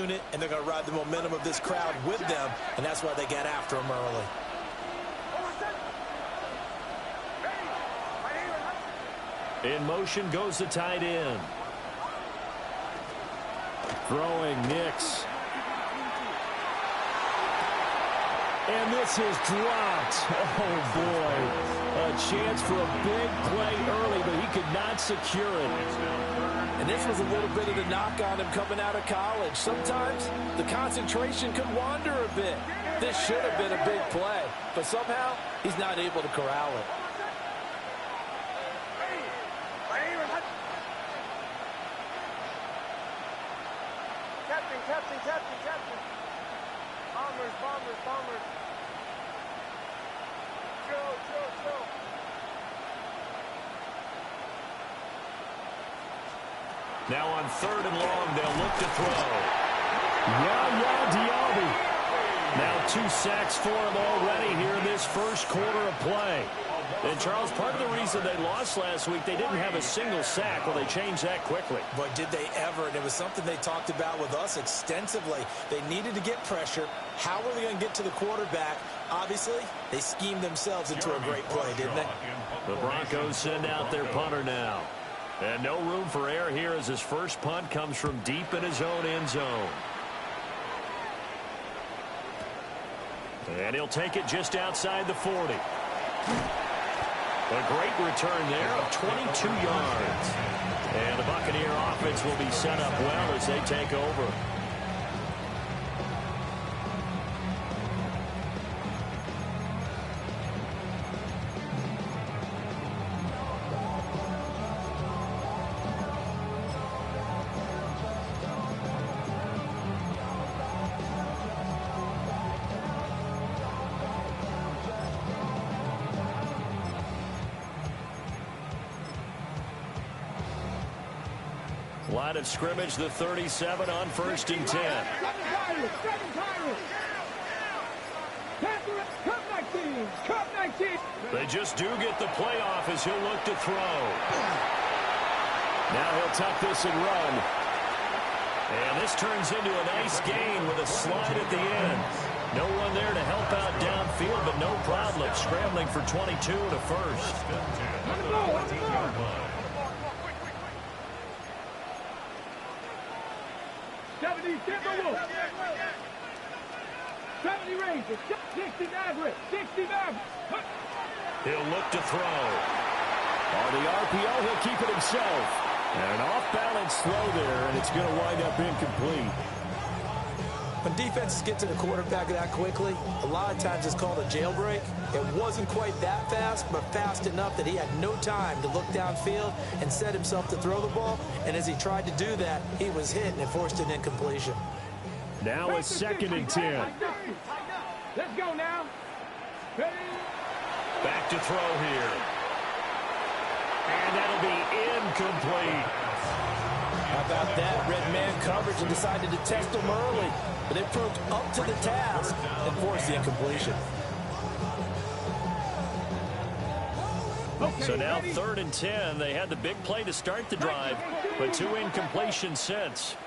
unit, and they're going to ride the momentum of this crowd with them, and that's why they get after them early. In motion goes the tight end. Throwing Nix. And this is dropped. Oh, boy. A chance for a big play early, but he could not secure it. And this was a little bit of the knock on him coming out of college. Sometimes the concentration could wander a bit. This should have been a big play, but somehow he's not able to corral it. Captain. Bombers. Chill. Now on 3rd and long, they'll look to throw. Diaby. Now 2 sacks for him already here in this first quarter of play. And, Charles, part of the reason they lost last week, they didn't have a single sack. Well, they changed that quickly. But did they ever? And it was something they talked about with us extensively. They needed to get pressure. How were they going to get to the quarterback? Obviously, they schemed themselves into a great play, didn't they? The Broncos send out their punter now. And no room for error here as his first punt comes from deep in his own end zone. And he'll take it just outside the 40. A great return there of 22 yards. And the Buccaneer offense will be set up well as they take over. Line of scrimmage, the 37 on 1st and 10. They just do get the playoff as he'll look to throw. Now he'll tuck this and run. And this turns into a nice gain with a slide at the end. No one there to help out downfield, but no problem scrambling for 22 to first. 70 Rangers, 60 Mavericks, 60 Mavericks. He'll look to throw. On the RPO, he'll keep it himself. And an off-balance throw there, and it's going to wind up incomplete. When defenses get to the quarterback that quickly, a lot of times it's called a jailbreak. It wasn't quite that fast, but fast enough that he had no time to look downfield and set himself to throw the ball. And as he tried to do that, he was hit, and it forced an incompletion. Now a 2nd and 10. Let's go now. Back to throw here. And that'll be incomplete. How about that? Red man coverage and decided to test him early. But they proved up to the task and forced the incompletion. So now 3rd and 10. They had the big play to start the drive, but 2 incompletions since.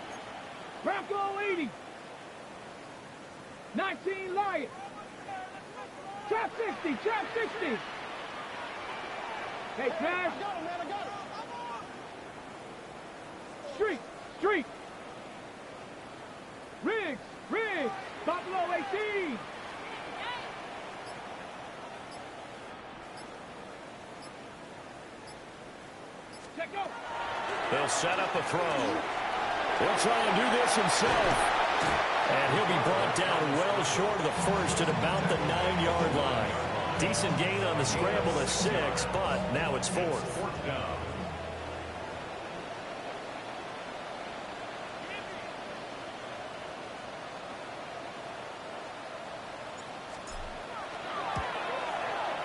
Bronco 80. 19 Lions. Trap 60. Hey, Cash. I got it. Street. Riggs. Buffalo 18. Check go. They'll set up a throw. He'll try and do this himself. And he'll be brought down well short of the first at about the 9-yard line. Decent gain on the scramble at 6, but now it's 4th.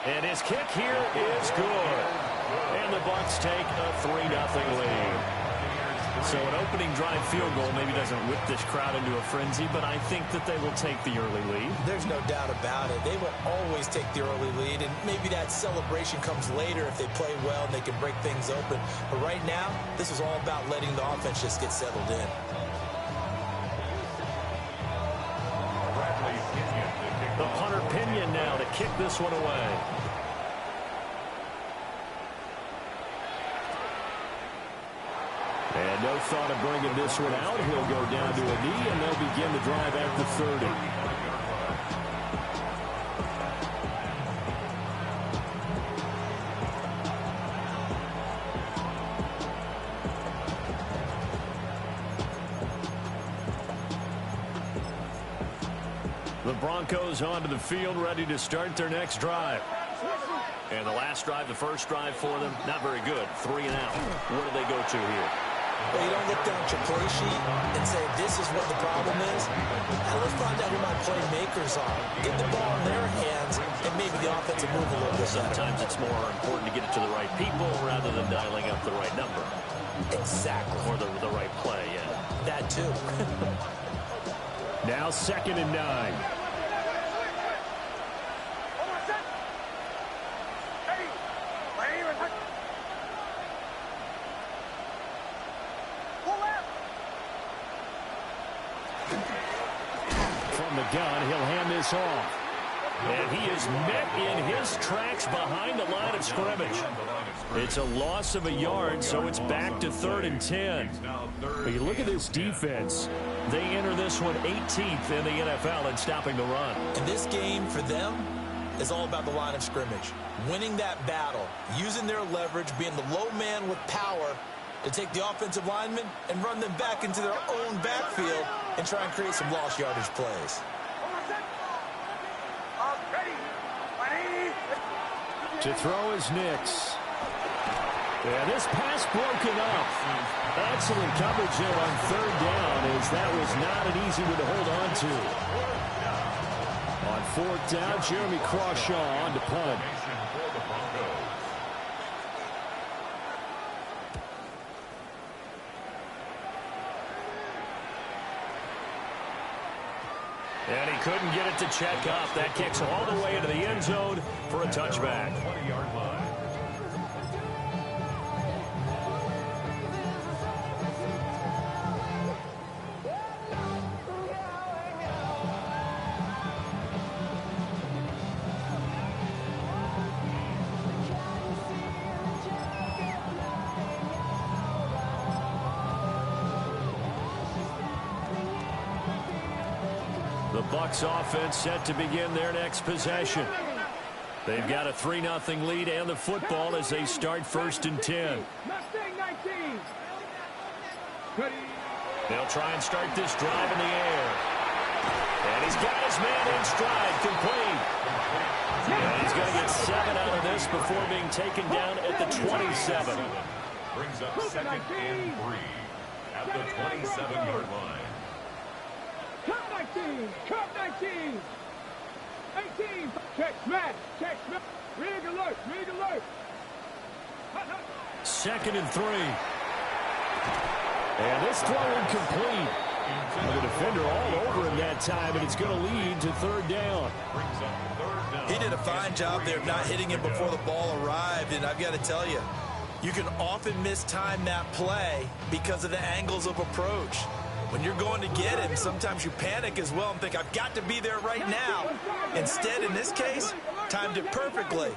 And his kick here is good. And the Bucs take a 3-0 lead. So an opening drive field goal maybe doesn't whip this crowd into a frenzy, but I think that they will take the early lead. There's no doubt about it. They will always take the early lead, and maybe that celebration comes later if they play well and they can break things open. But right now, this is all about letting the offense just get settled in. The punter Pinion now to kick this one away. And no thought of bringing this one out. He'll go down to a knee, and they'll begin the drive at the 30. The Broncos onto the field, ready to start their next drive. And the last drive, the first drive for them, not very good. 3 and out. What do they go to here? Well, you don't look down at your play sheet and say, this is what the problem is. Now let's find out who my playmakers are. Get the ball in their hands, and maybe the offense will move a little bit better. Sometimes it's more important to get it to the right people rather than dialing up the right number. Exactly. Or the right play, yeah. That too. Now 2nd and 9. From the gun, he'll hand this off. And he is met in his tracks behind the line of scrimmage. It's a loss of a yard, so it's back to 3rd and 10. But you look at this defense. They enter this one 18th in the NFL in stopping the run. And this game for them is all about the line of scrimmage. Winning that battle, using their leverage, being the low man with power to take the offensive linemen and run them back into their own backfield and try and create some lost yardage plays. To throw is Nix. Yeah, this pass broken up. Excellent coverage there on 3rd down, as that was not an easy one to hold on to. On 4th down, Jeremy Crawshaw on to punt. And he couldn't get it to check up. That kicks all the way into the end zone for a touchback. 20-yard line. The Bucs offense set to begin their next possession. They've got a 3-0 lead and the football as they start 1st and 10. They'll try and start this drive in the air. And he's got his man in stride, complete. And he's going to get 7 out of this before being taken down at the 27. Brings up 2nd and 3 at the 27-yard line. Cup 19! Cup 19! 18! Check smash! Check smash! Rig alert! Rig alert! 2nd and 3. And this throw incomplete. The defender all over him that time, and it's going to lead to 3rd down. He did a fine job there of not hitting him before the ball arrived, and I've got to tell you, you can often mistime that play because of the angles of approach. When you're going to get him, sometimes you panic as well and think, I've got to be there right now. Instead, in this case, timed it perfectly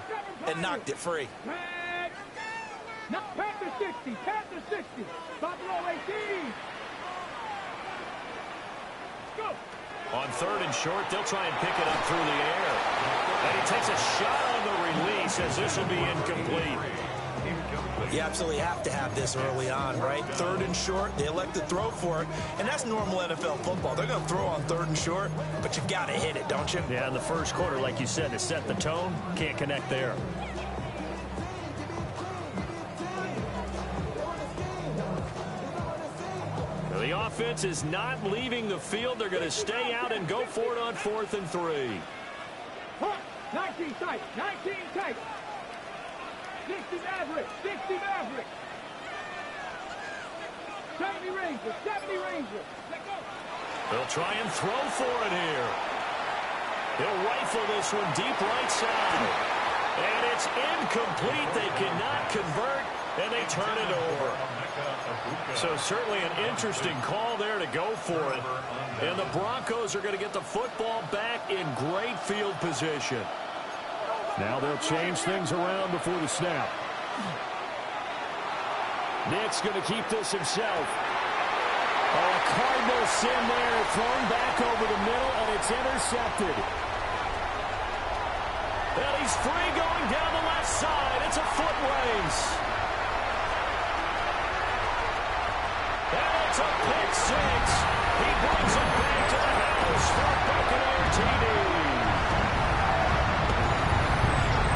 and knocked it free. Panther 60, Panther 60, Buffalo 18. Go. On 3rd and short, they'll try and pick it up through the air. And he takes a shot on the release as this will be incomplete. You absolutely have to have this early on, right? 3rd and short, they elect to throw for it, and that's normal NFL football. They're going to throw on 3rd and short, but you've got to hit it, don't you? Yeah, in the first quarter, like you said, to set the tone, can't connect there. The offense is not leaving the field. They're going to stay out and go for it on 4th and 3. 19 tight, 19 tight. 60 Maverick, 60 Maverick. 70 Rangers, 70 Rangers. Let go. They'll try and throw for it here. He'll rifle this one deep right side. And it's incomplete. They cannot convert. and they turn it over. So certainly an interesting call there to go for it. And the Broncos are going to get the football back in great field position. Now they'll change things around before the snap. Nick's going to keep this himself. Oh, a Cardinal sin there, thrown back over the middle, and it's intercepted. And he's free going down the left side. It's a foot race. And it's a pick six. He brings it back to the house for a Buccaneer TD.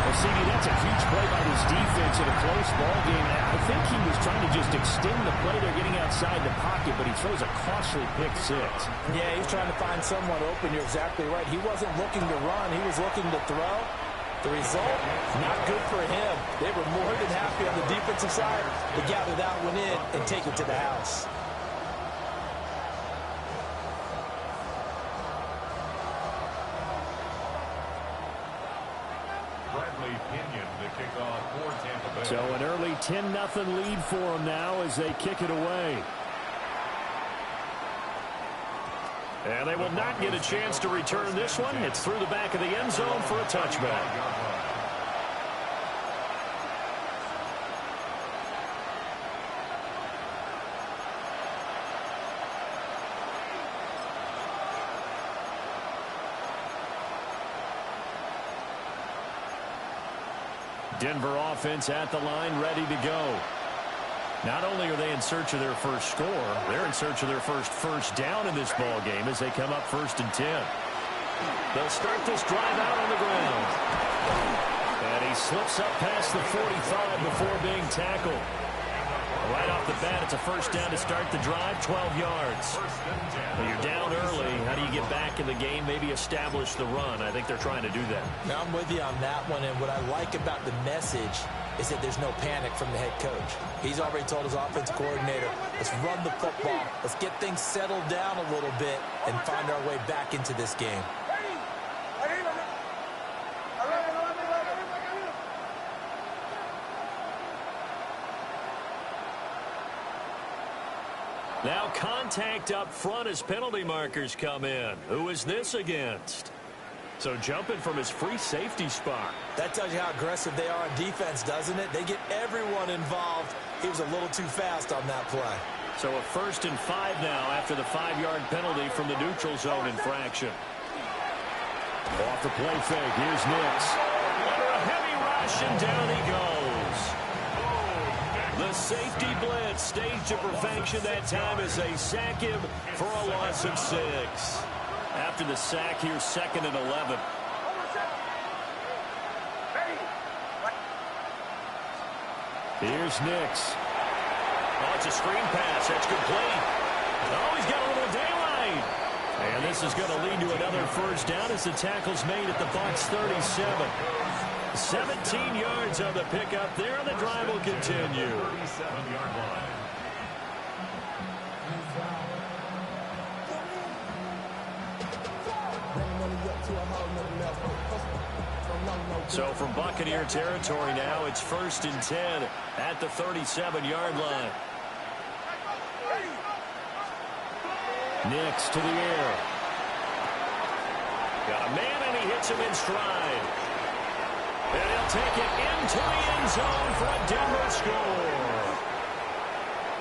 Well, CD, that's a huge play by this defense in a close ball game. I think he was trying to just extend the play. They're getting outside the pocket, but he throws a costly pick six. Yeah, he's trying to find someone open. You're exactly right. He wasn't looking to run. He was looking to throw. The result, not good for him. They were more than happy on the defensive side to gather that one in and take it to the house. So an early 10-0 lead for them now as they kick it away. And they will not get a chance to return this one. It's through the back of the end zone for a touchback. Denver offense at the line, ready to go. Not only are they in search of their first score, they're in search of their first down in this ball game as they come up 1st and 10. They'll start this drive out on the ground. And he slips up past the 45 before being tackled. Right off the bat, it's a first down to start the drive, 12 yards. Well, you're down early. How do you get back in the game, maybe establish the run? I think they're trying to do that. Now, I'm with you on that one, and what I like about the message is that there's no panic from the head coach. He's already told his offensive coordinator, let's run the football, let's get things settled down a little bit and find our way back into this game. Now contact up front as penalty markers come in. Who is this against? So jumping from his free safety spot. That tells you how aggressive they are on defense, doesn't it? They get everyone involved. He was a little too fast on that play. So a 1st and 5 now after the 5-yard penalty from the neutral zone infraction. Off the play fake. Here's Nix. Under a heavy rush, and down he goes. The safety blitz staged to perfection that time as they sack him for a loss of 6. After the sack, here's 2nd and 11. Here's Nix. Oh, it's a screen pass. That's complete. Oh, he's got a little daylight. And this is going to lead to another first down as the tackle's made at the Bucs 37. 17 yards on the pickup there, and the drive will continue. 37-yard line. So from Buccaneer territory now, it's 1st and 10 at the 37-yard line. Nix to the air. Got a man, and he hits him in stride. And he'll take it into the end zone for a Denver score.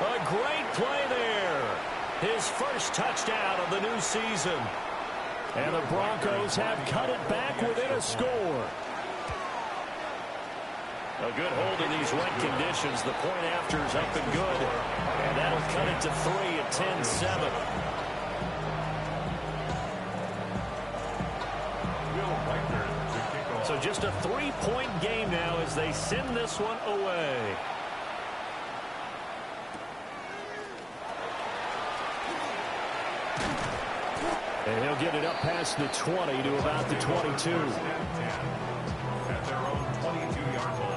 A great play there. His first touchdown of the new season. And the Broncos have cut it back within a score. A good hold in these wet conditions. The point after is up and good. And that'll cut it to 3 at 10-7. So just a 3-point game now as they send this one away. And he'll get it up past the 20 to about the 22. At their own 22-yard line.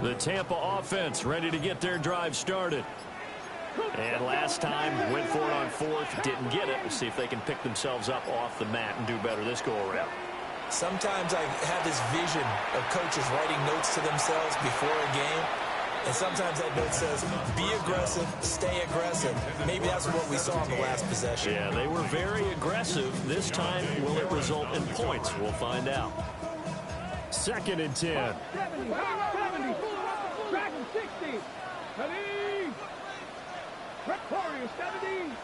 The Tampa offense ready to get their drive started. And last time, went for it on fourth, didn't get it. We'll see if they can pick themselves up off the mat and do better this go-around. Sometimes I have this vision of coaches writing notes to themselves before a game. And sometimes that note says, be aggressive, stay aggressive. Maybe that's what we saw in the last possession. Yeah, they were very aggressive. This time, will it result in points? We'll find out. 2nd and 10. 70, 70, Dragon 60, Khalid, Warriors 70,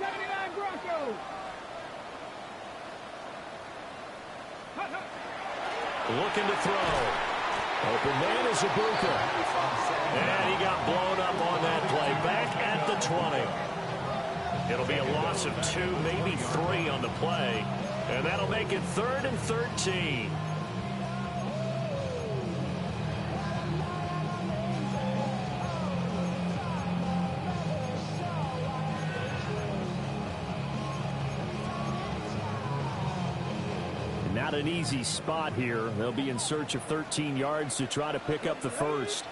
79 Broncos. Looking to throw. Open man is Ibuka. And he got blown up on that play. Back at the 20. It'll be a loss of 2, maybe 3 on the play. And that'll make it 3rd and 13. Not an easy spot here. They'll be in search of 13 yards to try to pick up the first.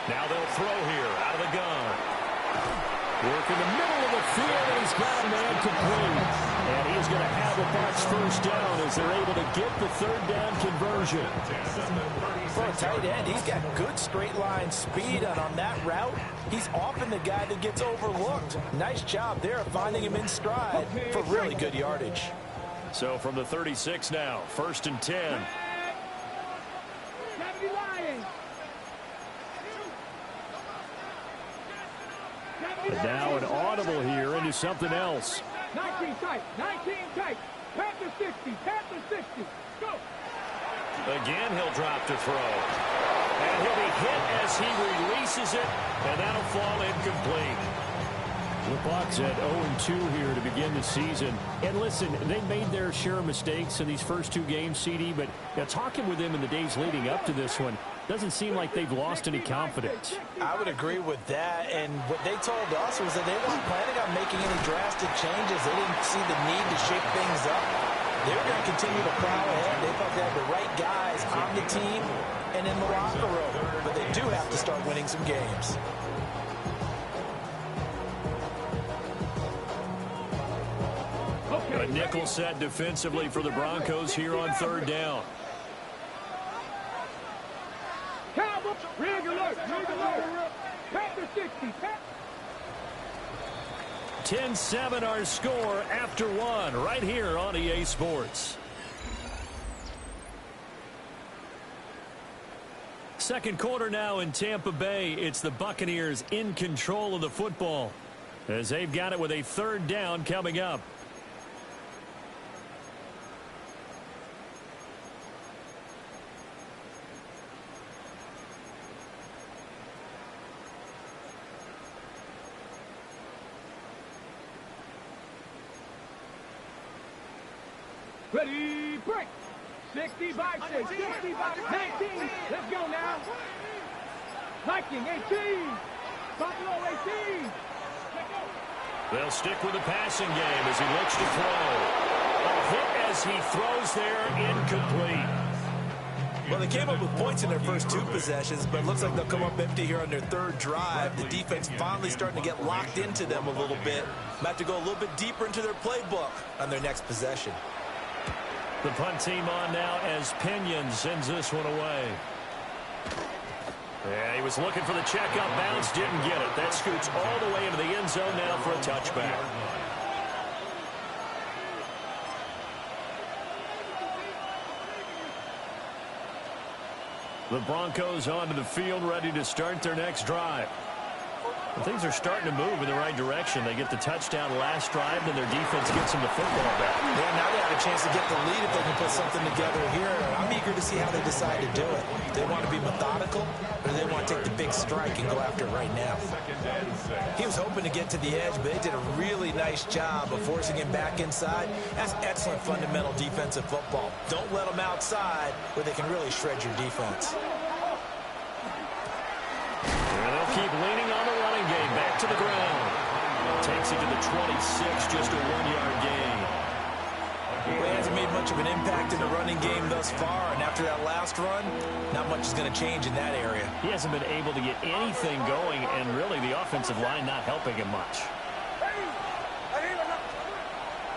Now they'll throw here out of the gun. Work in the middle of the field, and he's got a man complete. And he's going to have a Bucs first down as they're able to get the 3rd down conversion. For a tight end, he's got good straight line speed, and on that route, he's often the guy that gets overlooked. Nice job there of finding him in stride for really good yardage. So from the 36 now, 1st and 10. And now an audible here into something else. 19 tight, 19 tight. Panther 60, Panther 60. Go. Again, he'll drop to throw. And he'll be hit as he releases it, and that'll fall incomplete. The Bucs at 0-2 here to begin the season. And listen, they made their share of mistakes in these first 2 games, CD, but talking with them in the days leading up to this one, doesn't seem like they've lost any confidence. I would agree with that, and what they told us was that they weren't planning on making any drastic changes. They didn't see the need to shake things up. They were going to continue to plow ahead. They thought they had the right guys on the team and in the locker room, but they do have to start winning some games. A nickel set defensively for the Broncos here on 3rd down. Rig alert, rig alert. Panther 60. 10-7 our score after 1 right here on EA Sports. Second quarter now in Tampa Bay. It's the Buccaneers in control of the football as they've got it with a 3rd down coming up. Ready, break. 60 by 6, 60 by 19. Let's go now. Viking 18. Buffalo 18. They'll stick with the passing game as he looks to throw. A hit as he throws there, incomplete. Well, they came up with points in their first 2 possessions, but it looks like they'll come up empty here on their 3rd drive. The defense finally starting to get locked into them a little bit. Might have to go a little bit deeper into their playbook on their next possession. The punt team on now as Pinion sends this one away. Yeah, he was looking for the checkup bounce, didn't get it. That scoots all the way into the end zone now for a touchback. The Broncos onto the field, ready to start their next drive. And things are starting to move in the right direction. They get the touchdown last drive, and their defense gets them the football back. Yeah, now they have a chance to get the lead if they can put something together here. I'm eager to see how they decide to do it. They want to be methodical, or they want to take the big strike and go after it right now. He was hoping to get to the edge, but they did a really nice job of forcing him back inside. That's excellent fundamental defensive football. Don't let them outside where they can really shred your defense. And they'll keep leaning on the running game. Back to the ground. Takes it to the 26, just a 1-yard gain. Well, he hasn't made much of an impact in the running game thus far, and after that last run, not much is going to change in that area. He hasn't been able to get anything going, and really the offensive line not helping him much.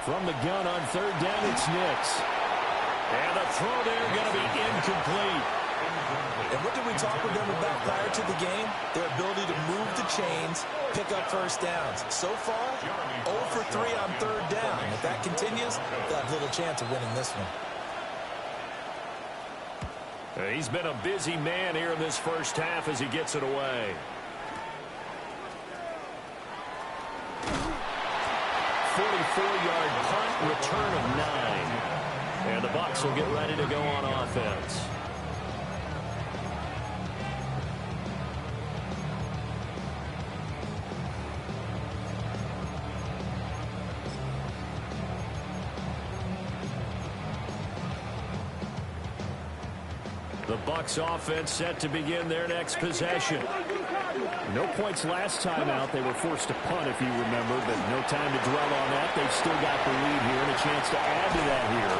From the gun on third down, it's Nix. And the throw there going to be incomplete. And what did we talk with them about prior to the game? Their ability to move the chains, pick up first downs. So far, 0 for 3 on third down. If that continues, they'll have little chance of winning this one. He's been a busy man here in this first half as he gets it away. 44-yard punt, return of 9. And the Bucs will get ready to go on offense. The Bucs offense set to begin their next possession. No points last time out. They were forced to punt, if you remember, but no time to dwell on that. They've still got the lead here and a chance to add to that here.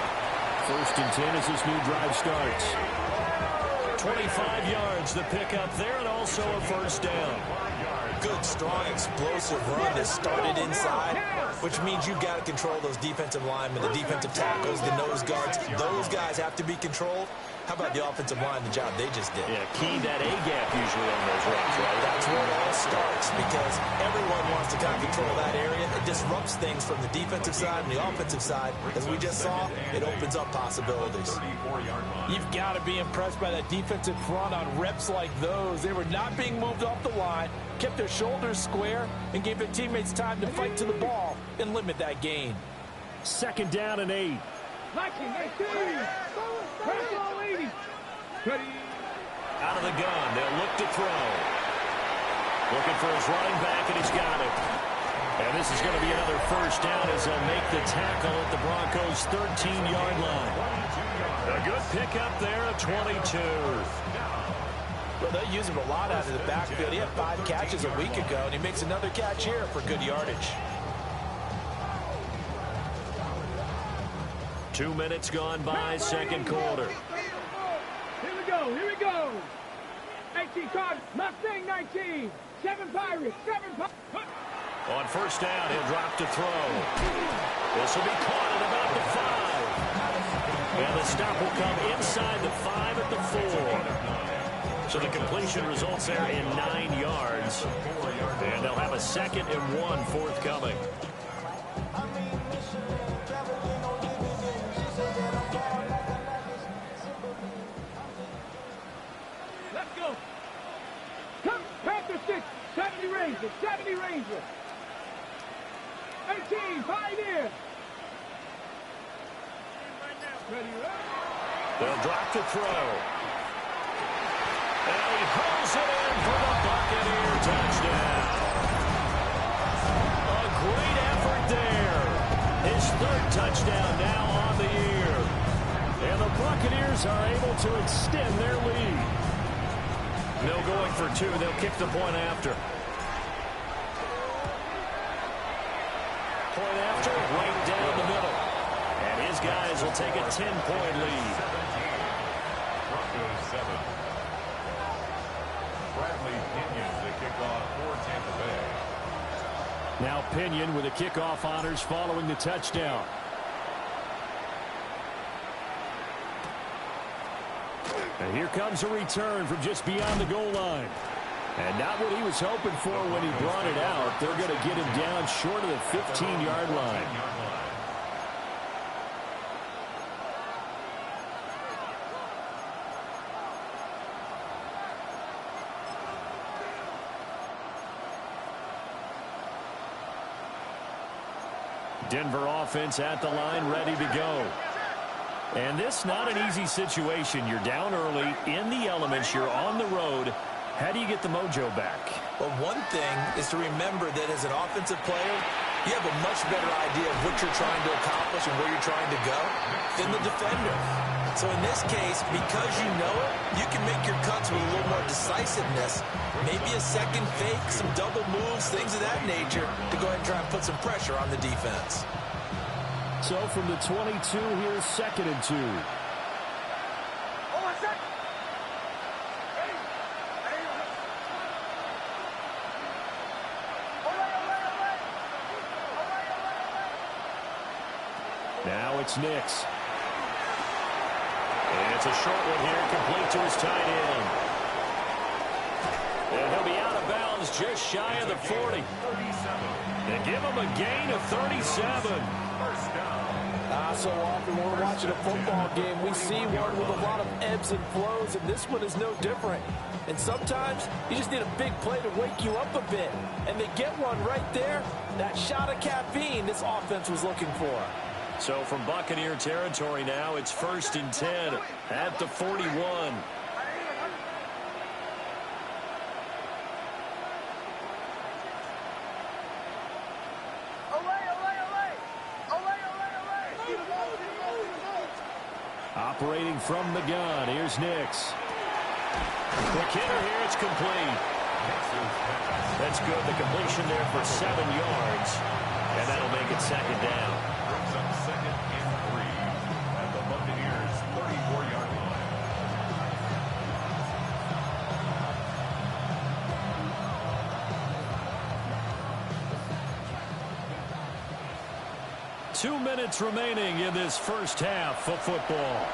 1st and 10 as this new drive starts. 25 yards the pickup there, and also a first down. Good, strong, explosive run that started inside, which means you've got to control those defensive linemen, the defensive tackles, the nose guards. Those guys have to be controlled. How about the offensive line, the job they just did? Yeah, key that A-gap usually on those runs, right? That's where it all starts because everyone wants to kind of control that area. It disrupts things from the defensive side and the offensive side. As we just saw, it opens up possibilities. You've got to be impressed by that defensive front on reps like those. They were not being moved off the line, kept their shoulders square, and gave their teammates time to fight to the ball and limit that gain. 2nd down and 8. Out of the gun, they'll look to throw. Looking for his running back, and he's got it. And this is going to be another first down as they'll make the tackle at the Broncos' 13-yard line. A good pickup there at 22. Well, they'll use him a lot out of the backfield. He had 5 catches a week ago, and he makes another catch here for good yardage. 2 minutes gone by, second quarter. Here we go. 18 cards, Mustang 19. 7 Pirates, 7 Pirates. On first down, he'll drop to throw. This will be caught at about the 5. And the stop will come inside the 5 at the 4. So the completion results there in 9 yards. And they'll have a 2nd and 1 forthcoming. Let's go. Come, Panther 6, 70 Ranger, 70 Ranger. 18, Pioneer. Ready, They'll drop to throw. And he pulls it in for the Buccaneer touchdown. A great effort there. His 3rd touchdown now on the year. And the Buccaneers are able to extend their lead. No going for 2. They'll kick the point after. Point after, right down the middle. And his guys will take a 10-point lead. Broncos 7. Bradley Pinion, the kickoff for Tampa Bay. Now Pinion with the kickoff honors following the touchdown. And here comes a return from just beyond the goal line. And not what he was hoping for when he brought it out. They're going to get him down short of the 15-yard line. Denver offense at the line, ready to go. And this not an easy situation. You're down early, in the elements, you're on the road. How do you get the mojo back? Well, one thing is to remember that as an offensive player, you have a much better idea of what you're trying to accomplish and where you're trying to go than the defender. So in this case, because you know it, you can make your cuts with a little more decisiveness. Maybe a second fake, some double moves, things of that nature to go ahead and try and put some pressure on the defense. So from the 22, here's 2nd and 2. Now it's Nix. And it's a short one here, complete to his tight end. And he'll be out of bounds just shy of the 40. They give him a gain of 37. So often when we're watching a football game, we see one with a lot of ebbs and flows, and this one is no different. And sometimes you just need a big play to wake you up a bit. And they get one right there. That shot of caffeine this offense was looking for. So from Buccaneer territory now, it's 1st and 10 at the 41. Operating from the gun, here's Nix. Quick hitter here, it's complete. That's good, the completion there for 7 yards. And that'll make it 2nd down. Brings up 2nd and 3 at the Buccaneers' 34-yard line. 2 minutes remaining in this first half of football.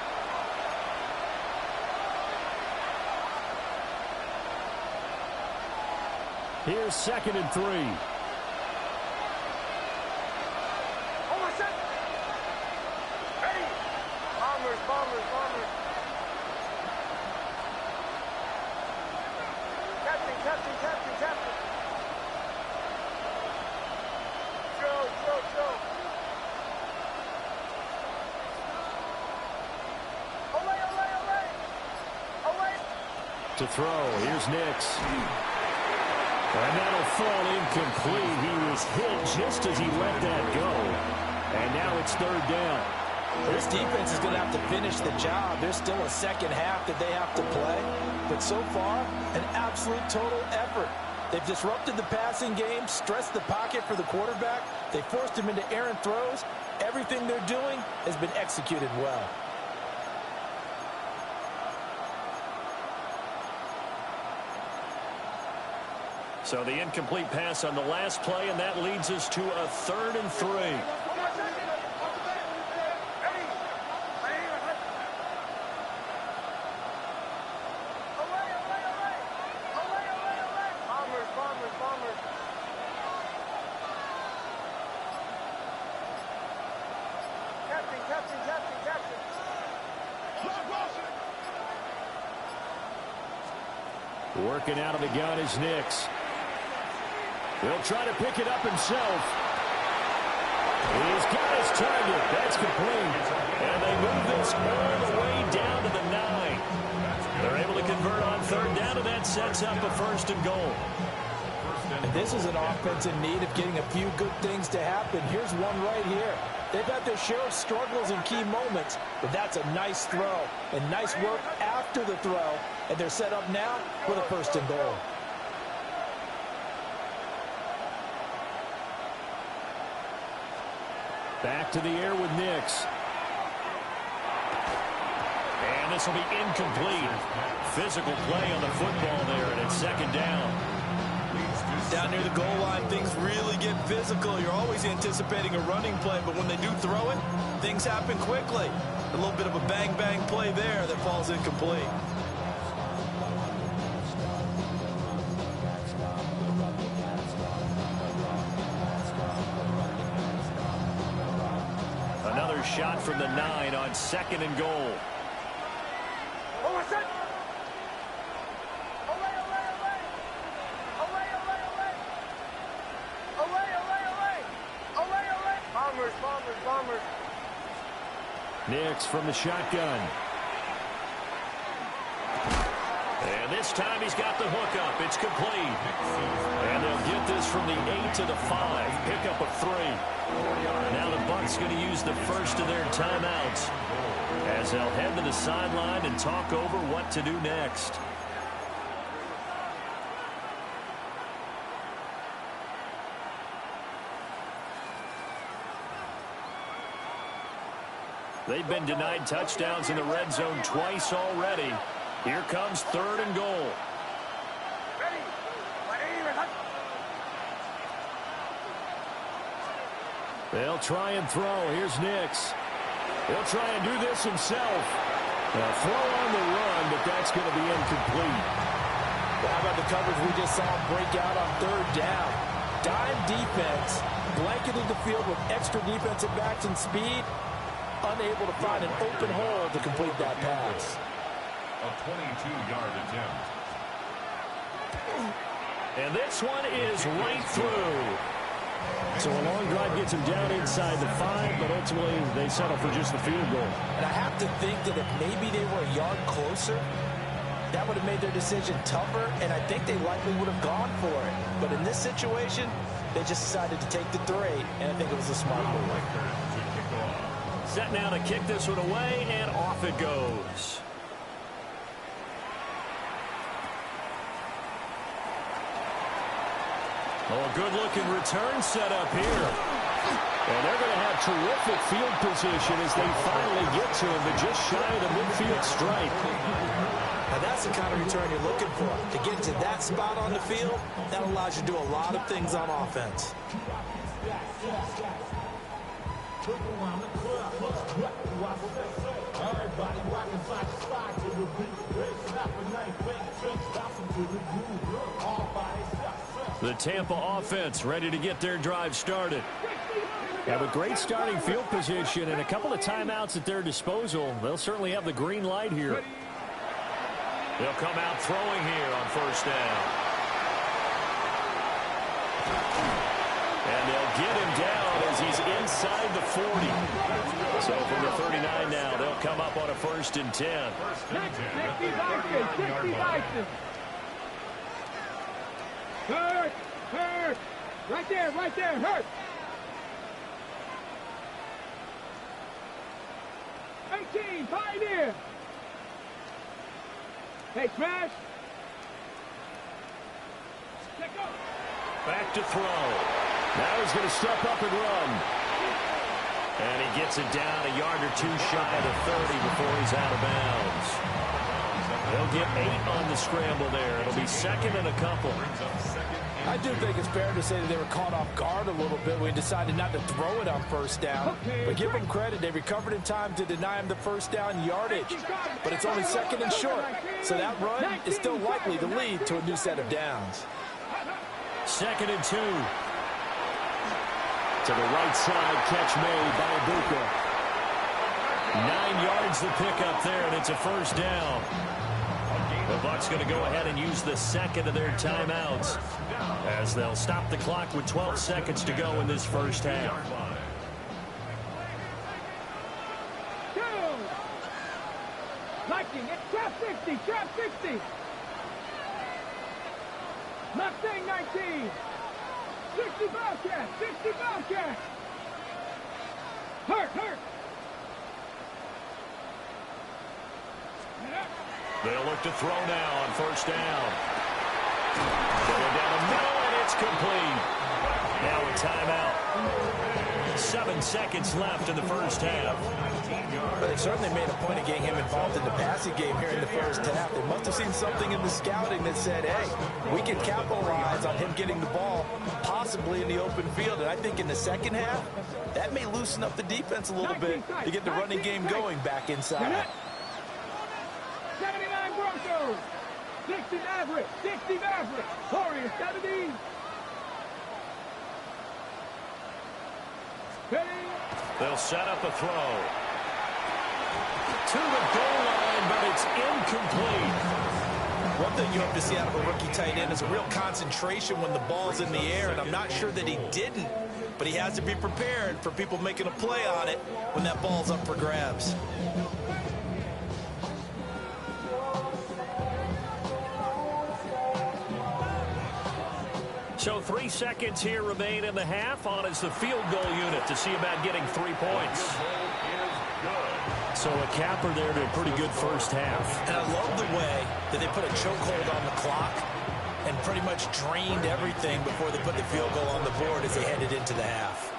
Here's 2nd and 3. Bombers. Captain. Joe. Olay. To throw, here's Nix. And that'll fall incomplete. He was hit just as he let that go. And now it's 3rd down. This defense is going to have to finish the job. There's still a second half that they have to play. But so far, an absolute total effort. They've disrupted the passing game, stressed the pocket for the quarterback. They forced him into errant throws. Everything they're doing has been executed well. So the incomplete pass on the last play, and that leads us to a 3rd and 3. Bombers. Captain. Working out of the gun is Nix. He'll try to pick it up himself. He's got his target. That's complete. And they move this all the way down to the 9. They're able to convert on 3rd down, and that sets up a 1st and goal. And this is an offense in need of getting a few good things to happen. Here's one right here. They've had their share of struggles in key moments, but that's a nice throw and nice work after the throw. And they're set up now with a 1st and goal. Back to the air with Nix. And this will be incomplete. Physical play on the football there, and it's 2nd down. Down near the goal line, things really get physical. You're always anticipating a running play, but when they do throw it, things happen quickly. A little bit of a bang-bang play there that falls incomplete. Another shot from the 9 on 2nd and goal. Bombers. Nix from the shotgun. And this time he's got the hookup. It's complete. And they'll get this from the 8 to the 5. Pick up a 3. Now the Bucs going to use the first of their timeouts as they'll head to the sideline and talk over what to do next. They've been denied touchdowns in the red zone twice already. Here comes 3rd and goal. They'll try and throw. Here's Nix. He'll try and do this himself. A throw on the run, but that's going to be incomplete. How about the coverage we just saw break out on 3rd down? Dime defense, blanketed the field with extra defensive backs and speed, unable to find an open hole to complete that pass. A 22-yard attempt. And this one is right through. So a long drive gets him down inside the 5, but ultimately they settle for just the field goal. And I have to think that if maybe they were a yard closer, that would have made their decision tougher, and I think they likely would have gone for it. But in this situation, they just decided to take the 3, and I think it was a smart move. Set now to kick this one away, and off it goes. Oh, a good-looking return set up here. And they're going to have terrific field position as they finally get to him, but just shy of the midfield stripe. Now that's the kind of return you're looking for. To get to that spot on the field, that allows you to do a lot of things on offense. The Tampa offense ready to get their drive started. Have a great starting field position and a couple of timeouts at their disposal. They'll certainly have the green light here. They'll come out throwing here on 1st down. And they'll get him down as he's inside the 40. So from the 39 now, they'll come up on a 1st and 10. 60 Hurt! Hurt! Right there, hurt! 18, pioneer! Hey, Smash! Back to throw. Now he's going to step up and run. And he gets it down a yard or 2 shy of the 30 before he's out of bounds. They'll get 8 on the scramble there. It'll be 2nd and a couple. I do think it's fair to say that they were caught off guard a little bit when we decided not to throw it on 1st down. But give them credit. They recovered in time to deny him the 1st down yardage. But it's only 2nd and short. So that run is still likely to lead to a new set of downs. 2nd and 2. To the right side, catch made by Ibuka. 9 yards the pick up there, and it's a 1st down. The Bucs going to go ahead and use the 2nd of their timeouts as they'll stop the clock with 12 seconds to go in this 1st half. Liking it. Trap 60. Trap 60. Mustang 19. 60 Bobcat. 60 Bobcat. Hurt. They'll look to throw now on 1st down. Going down the middle, and it's complete. Now a timeout. 7 seconds left in the 1st half. But they certainly made a point of getting him involved in the passing game here in the 1st half. They must have seen something in the scouting that said, hey, we can capitalize on him getting the ball, possibly in the open field. And I think in the 2nd half, that may loosen up the defense a little bit to get the running game going back inside. 79 Broncos. 60 Maverick. 60 Maverick. Warriors 70. They'll set up a throw. To the goal line, but it's incomplete. One thing you hope to see out of a rookie tight end is a real concentration when the ball's in the air, and I'm not sure that he didn't, but he has to be prepared for people making a play on it when that ball's up for grabs. So 3 seconds here remain in the half. On is the field goal unit to see about getting 3 points. So a capper there to a pretty good 1st half. And I love the way that they put a chokehold on the clock and pretty much drained everything before they put the field goal on the board as they headed into the half.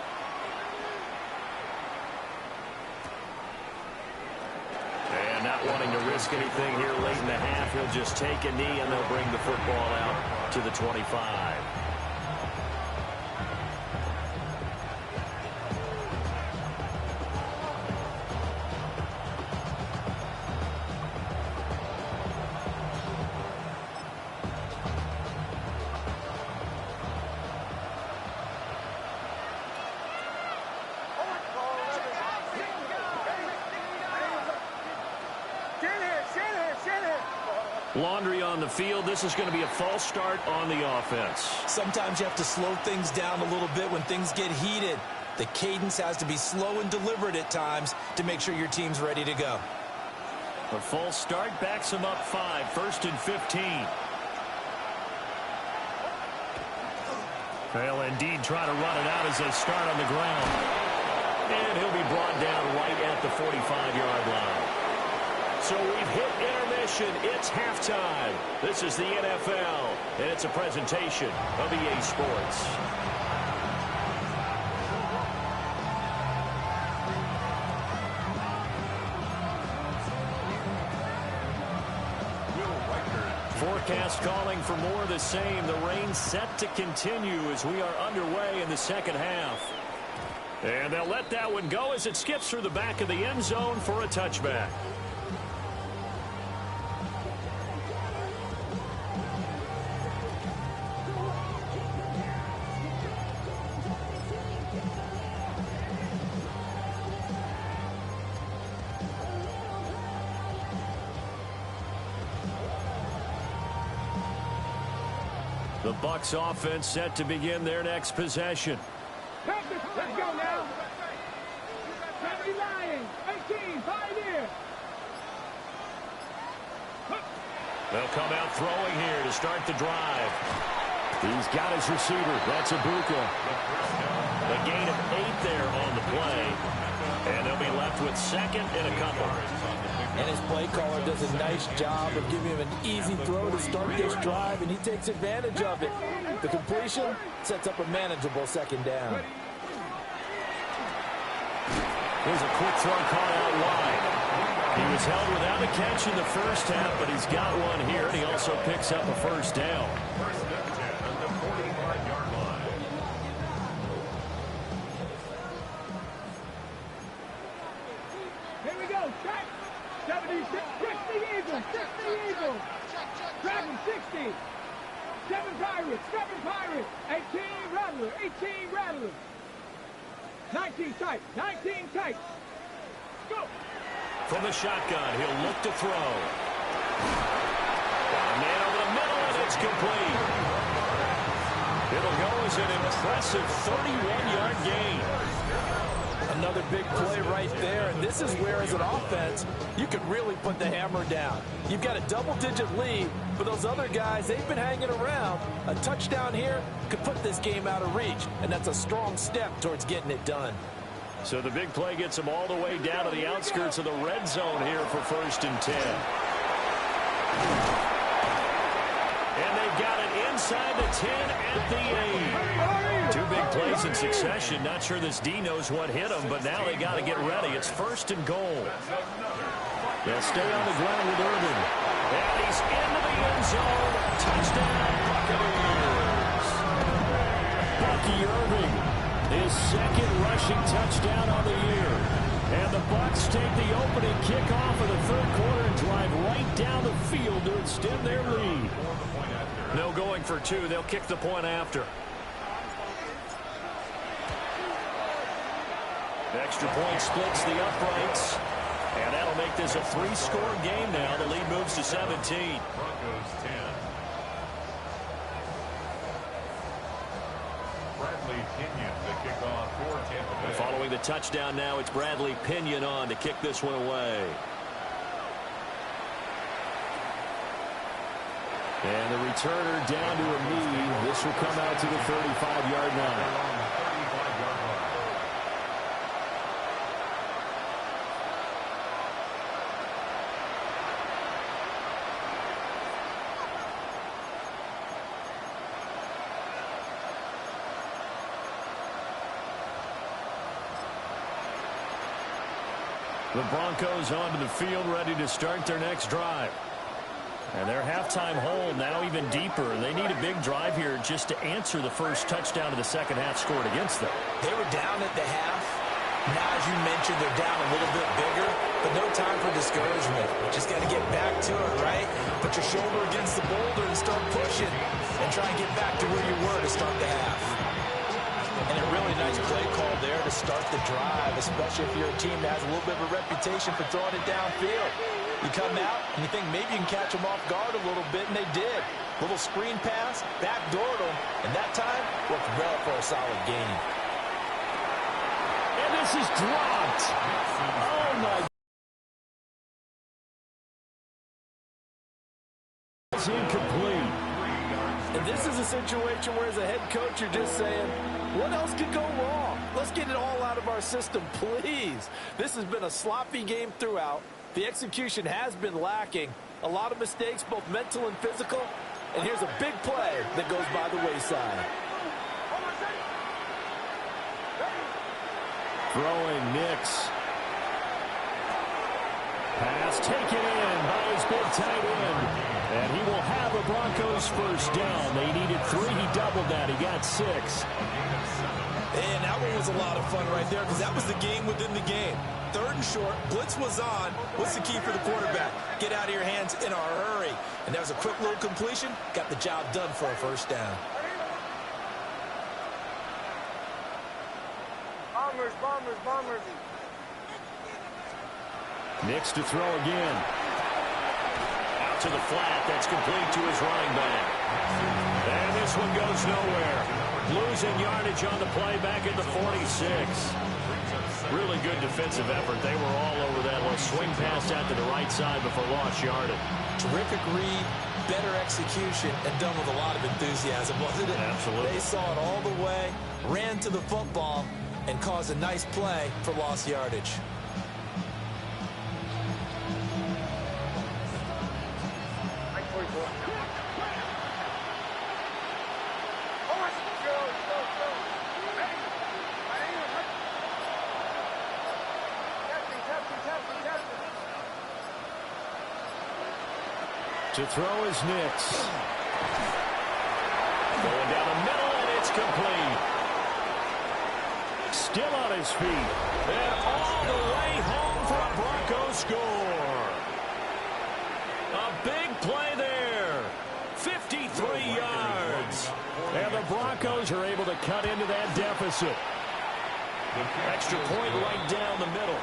not wanting to risk anything here late in the half, he'll just take a knee, and they'll bring the football out to the 25. Laundry on the field. This is going to be a false start on the offense. Sometimes you have to slow things down a little bit when things get heated. The cadence has to be slow and deliberate at times to make sure your team's ready to go. A false start backs him up 5, 1st and 15. They'll indeed try to run it out as they start on the ground. And he'll be brought down right at the 45-yard line. So we've hit intermission. It's halftime. This is the NFL, and it's a presentation of EA Sports. Forecast calling for more of the same. The rain set to continue as we are underway in the second half. And they'll let that one go as it skips through the back of the end zone for a touchback. The Bucs offense set to begin their next possession. Let's go now. 70 Lions, 18, Pioneer. They'll come out throwing here to start the drive. He's got his receiver. That's Ibuka. A gain of 8 there on the play. And they'll be left with second and a couple. And his play caller does a nice job of giving him an easy throw to start this drive, and he takes advantage of it. The completion sets up a manageable second down. Here's a quick throw caught out wide. He was held without a catch in the first half, but he's got one here, and he also picks up a first down. First and 10 at the 45-yard line. Here we go, check. 76, 60 Eagles, 60 Eagles. Dragon 60. 7 Pirates, 18 Rattlers, 18 Rattlers. 19 tight, 19 tight. Go. From the shotgun, he'll look to throw. Got a man over the middle, and it's complete. It'll go as an impressive 31-yard gain. Another big play right there, and this is where, as an offense, you can really put the hammer down. You've got a double-digit lead, but those other guys, they've been hanging around. A touchdown here could put this game out of reach, and that's a strong step towards getting it done. So the big play gets them all the way down to the outskirts of the red zone here for 1st and 10. And they've got it inside the 10 at the 8. 2 big plays in succession. Not sure this D knows what hit him, but now they got to get ready. It's 1st and goal. They'll stay on the ground with Irvin. And he's into the end zone. Touchdown, Buccaneers. Bucky Irving, his second rushing touchdown on the year. And the Bucs take the opening kickoff of the third quarter and drive right down the field to extend their lead. No going for 2. They'll kick the point after. Extra point splits the uprights. And that'll make this a 3-score game now. The lead moves to 17. Broncos 10. Bradley Pinion, the kickoff for Tampa Bay. Following the touchdown now, it's Bradley Pinion on to kick this one away. And the returner down to a knee. This will come out to the 35-yard line. The Broncos onto the field, ready to start their next drive. And their halftime hole now even deeper. They need a big drive here just to answer the first touchdown of the second half scored against them. They were down at the half. Now, as you mentioned, they're down a little bit bigger, but no time for discouragement. Just got to get back to it, right? Put your shoulder against the boulder and start pushing and try and get back to where you were to start the half. And a really nice play call there to start the drive, especially if you're a team that has a little bit of a reputation for throwing it downfield. You come out and you think maybe you can catch them off guard a little bit, and they did. Little screen pass, backdoored them, and that time worked well for a solid gain. And this is dropped. Oh, my. It's incomplete. And this is a situation where, as a head coach, you're just saying, what else could go wrong? Let's get it all out of our system, please. This has been a sloppy game throughout. The execution has been lacking. A lot of mistakes, both mental and physical. And here's a big play that goes by the wayside. Throwing Nix. Pass taken in by his big tight end. And he will have a Broncos first down. They needed 3. He doubled that. He got 6. And that one was a lot of fun right there because that was the game within the game. 3rd and short. Blitz was on. What's the key for the quarterback? Get out of your hands in a hurry. And that was a quick little completion. Got the job done for a first down. Bombers. Nix to throw again. Out to the flat. That's complete to his running back. And this one goes nowhere. Losing yardage on the play back at the 46. Really good defensive effort. They were all over that little swing pass out to the right side before lost yardage. Terrific read, better execution, and done with a lot of enthusiasm, wasn't it? Absolutely. They saw it all the way, ran to the football, and caused a nice play for lost yardage. To throw is Nix. Going down the middle, and it's complete. Still on his feet. And all the way home for a Broncos score. A big play there. 53 yards. And the Broncos are able to cut into that deficit. Extra point right down the middle.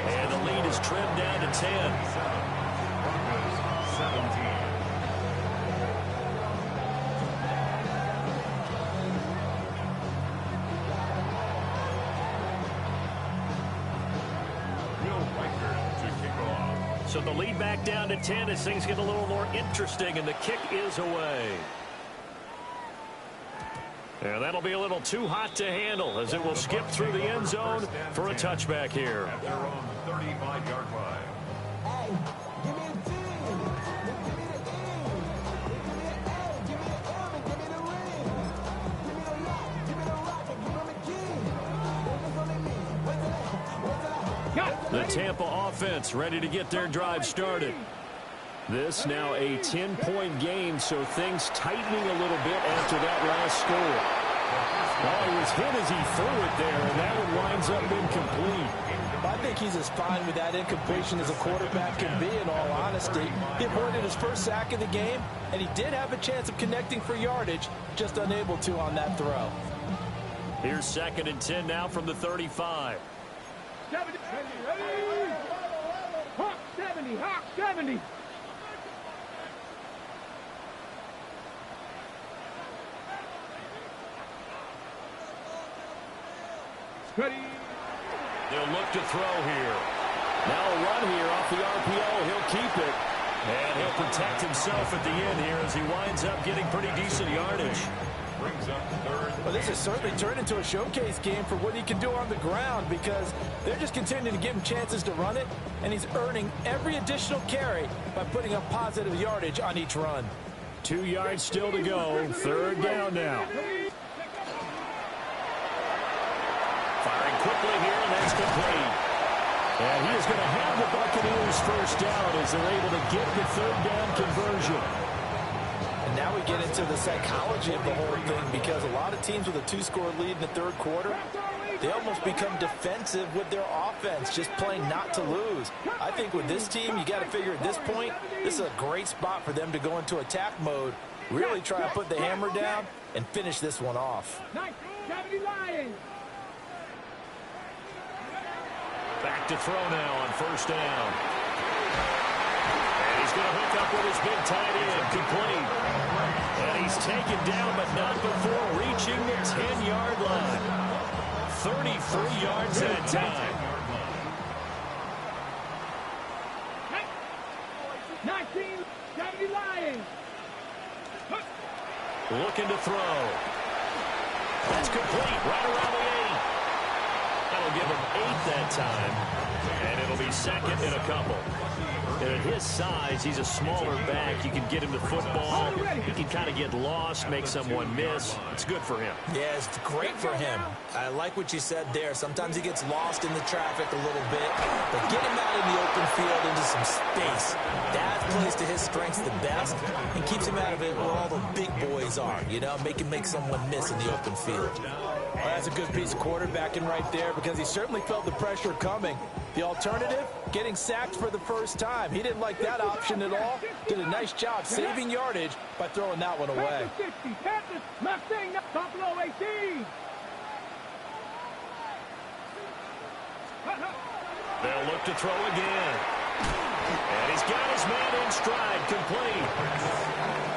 And the lead is trimmed down to 10. 17. So the lead back down to 10 as things get a little more interesting, and the kick is away. And that'll be a little too hot to handle as it will skip through the end zone for a touchback here. At their own 35-yard line. The Tampa offense ready to get their drive started. This now a 10-point game, so things tightening a little bit after that last score. Well, he was hit as he threw it there, and that one winds up incomplete. I think he's as fine with that incompletion as a quarterback can be, in all honesty. He avoided his first sack of the game, and he did have a chance of connecting for yardage, just unable to on that throw. Here's 2nd and 10 now from the 35. 70, ready? Hawk 70, Hawk 70. Ready. They'll look to throw here. Now a run here off the RPO. He'll keep it. And he'll protect himself at the end here as he winds up getting pretty decent yardage. Brings up 3rd. Well, this has certainly turned into a showcase game for what he can do on the ground, because they're just continuing to give him chances to run it, and he's earning every additional carry by putting up positive yardage on each run. 2 yards still to go. 3rd down now. Firing quickly here, and that's complete. And he is going to have the Buccaneers first down as they're able to get the third down conversion. And now we get into the psychology of the whole thing, because a lot of teams with a two-score lead in the third quarter, they almost become defensive with their offense, just playing not to lose. I think with this team, you got to figure at this point, this is a great spot for them to go into attack mode, really try to put the hammer down and finish this one off. Back to throw now on first down. And he's going to hook up with his big tight end, complete. And he's taken down, but not before reaching the 10-yard line. 33 yards that time. 19, Lions. Looking to throw. That's complete, right around the 8. That'll give him 8 that time. And it'll be second in a couple. And at his size, he's a smaller back. You can get him the football. He can kind of get lost, make someone miss. It's good for him. Yeah, it's great for him. I like what you said there. Sometimes he gets lost in the traffic a little bit, but get him out in the open field into some space. That plays to his strengths the best and keeps him out of it where all the big boys are, you know, make someone miss in the open field. Well, that's a good piece of quarterbacking right there, because he certainly felt the pressure coming. The alternative, getting sacked for the first time. He didn't like that option at all. Did a nice job saving yardage by throwing that one away. Buffalo 18. They'll look to throw again. And he's got his man in stride, complete.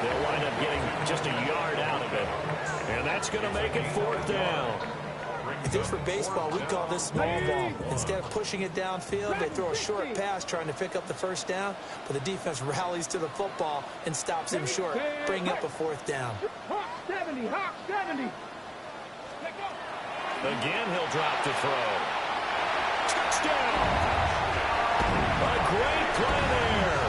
They'll wind up getting just a yard out of it. And that's going to make it fourth down. If this were baseball, we'd call this small ball. Instead of pushing it downfield, they throw a short pass trying to pick up the first down, but the defense rallies to the football and stops him short, bringing up a fourth down. Hawk 70, Hawk 70. Again, he'll drop to throw. Touchdown! A great play there.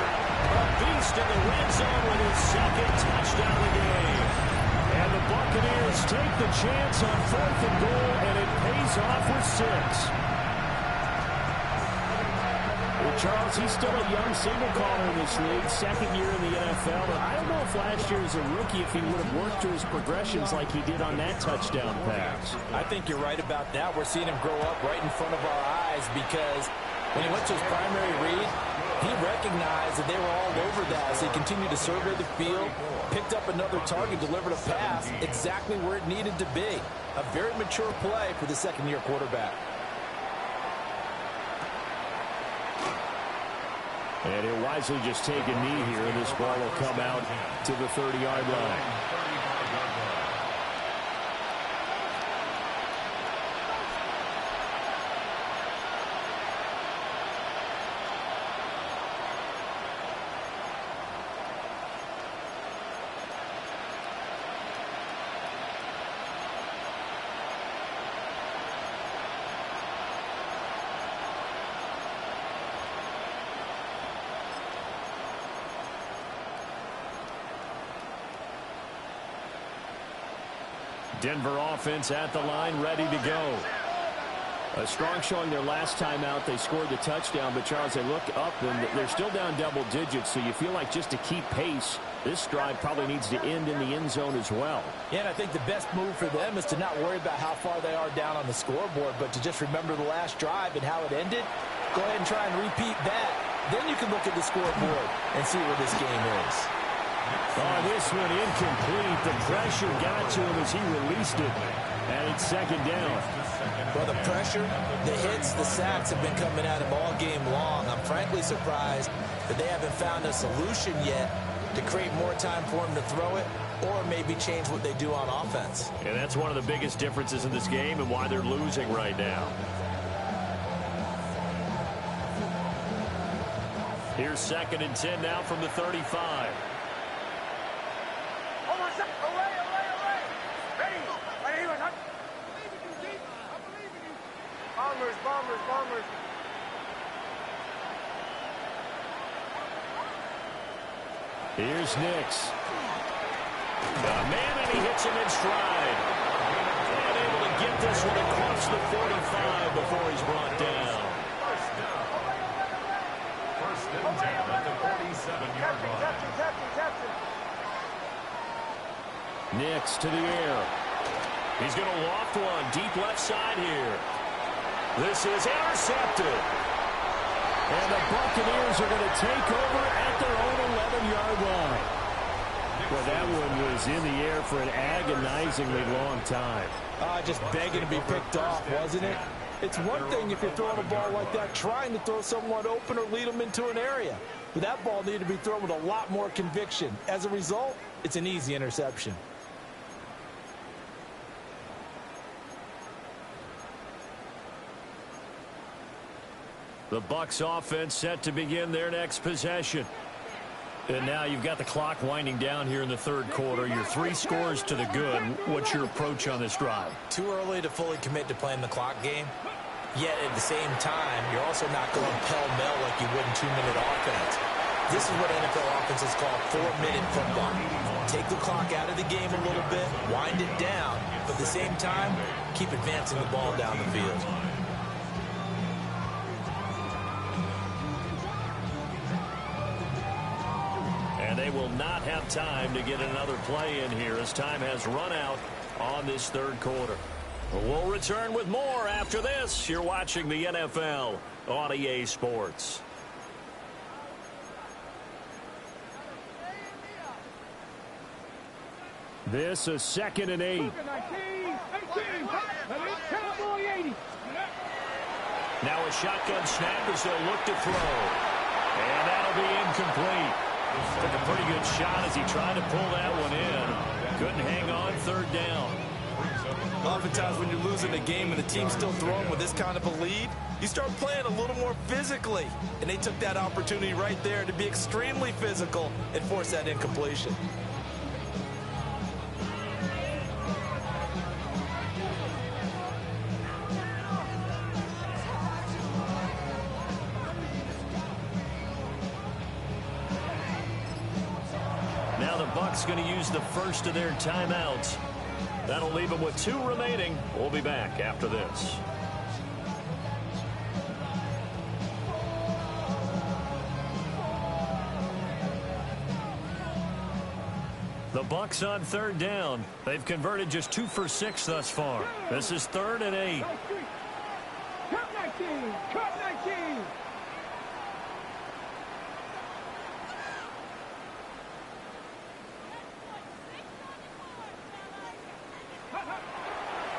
A beast in the red zone with his second touchdown of the game. And the Buccaneers take the chance on 4th and goal, and it pays off with 6. Well, Charles, he's still a young signal caller in this league, second year in the NFL. But I don't know if last year as a rookie, if he would have worked to his progressions like he did on that touchdown pass. I think you're right about that. We're seeing him grow up right in front of our eyes, because when he went to his primary read, he recognized that they were all over that as he continued to survey the field, picked up another target, delivered a pass exactly where it needed to be. A very mature play for the second-year quarterback. And he'll wisely just take a knee here, and this ball will come out to the 30-yard line. Denver offense at the line, ready to go. A strong showing their last time out. They scored the touchdown, but Charles, they look up and they're still down double digits, so you feel like just to keep pace, this drive probably needs to end in the end zone as well. Yeah, and I think the best move for them is to not worry about how far they are down on the scoreboard, but to just remember the last drive and how it ended. Go ahead and try and repeat that. Then you can look at the scoreboard and see where this game is. Oh, this one incomplete. The pressure got to him as he released it. And it's second down. Well, the pressure, the hits, the sacks have been coming at him all game long. I'm frankly surprised that they haven't found a solution yet to create more time for him to throw it, or maybe change what they do on offense. And that's one of the biggest differences in this game and why they're losing right now. Here's second and 10 now from the 35. Bombers. Here's Nix. Man, and he hits him in stride. And able to get this one across the 45 before he's brought down. 7-yard line. Nix to the air. He's going to loft one deep left side here. This is intercepted. And the Buccaneers are going to take over at their own 11-yard line. Well, that one was in the air for an agonizingly long time. Just begging to be picked off, wasn't it? It's one thing if you're throwing a ball like that, trying to throw someone open or lead them into an area. But that ball needed to be thrown with a lot more conviction. As a result, it's an easy interception. The Bucs offense set to begin their next possession. And now you've got the clock winding down here in the third quarter. Your 3 scores to the good. What's your approach on this drive? Too early to fully commit to playing the clock game. Yet at the same time, you're also not going pell-mell like you would in 2-minute offense. This is what NFL offenses call 4-minute football. Take the clock out of the game a little bit, wind it down, but at the same time, keep advancing the ball down the field. And they will not have time to get another play in here as time has run out on this third quarter. We'll return with more after this. You're watching the NFL on EA Sports. This is 2nd and 8. Now a shotgun snap as they'll look to throw. And that'll be incomplete. Took a pretty good shot as he tried to pull that one in. Couldn't hang on, third down. Oftentimes when you're losing a game and the team's still throwing with this kind of a lead, you start playing a little more physically. And they took that opportunity right there to be extremely physical and force that incompletion. Now the Bucs going to use the first of their timeouts. That'll leave them with 2 remaining. We'll be back after this. The Bucs on third down. They've converted just 2 for 6 thus far. This is 3rd and 8. Cut 19! Cut 19!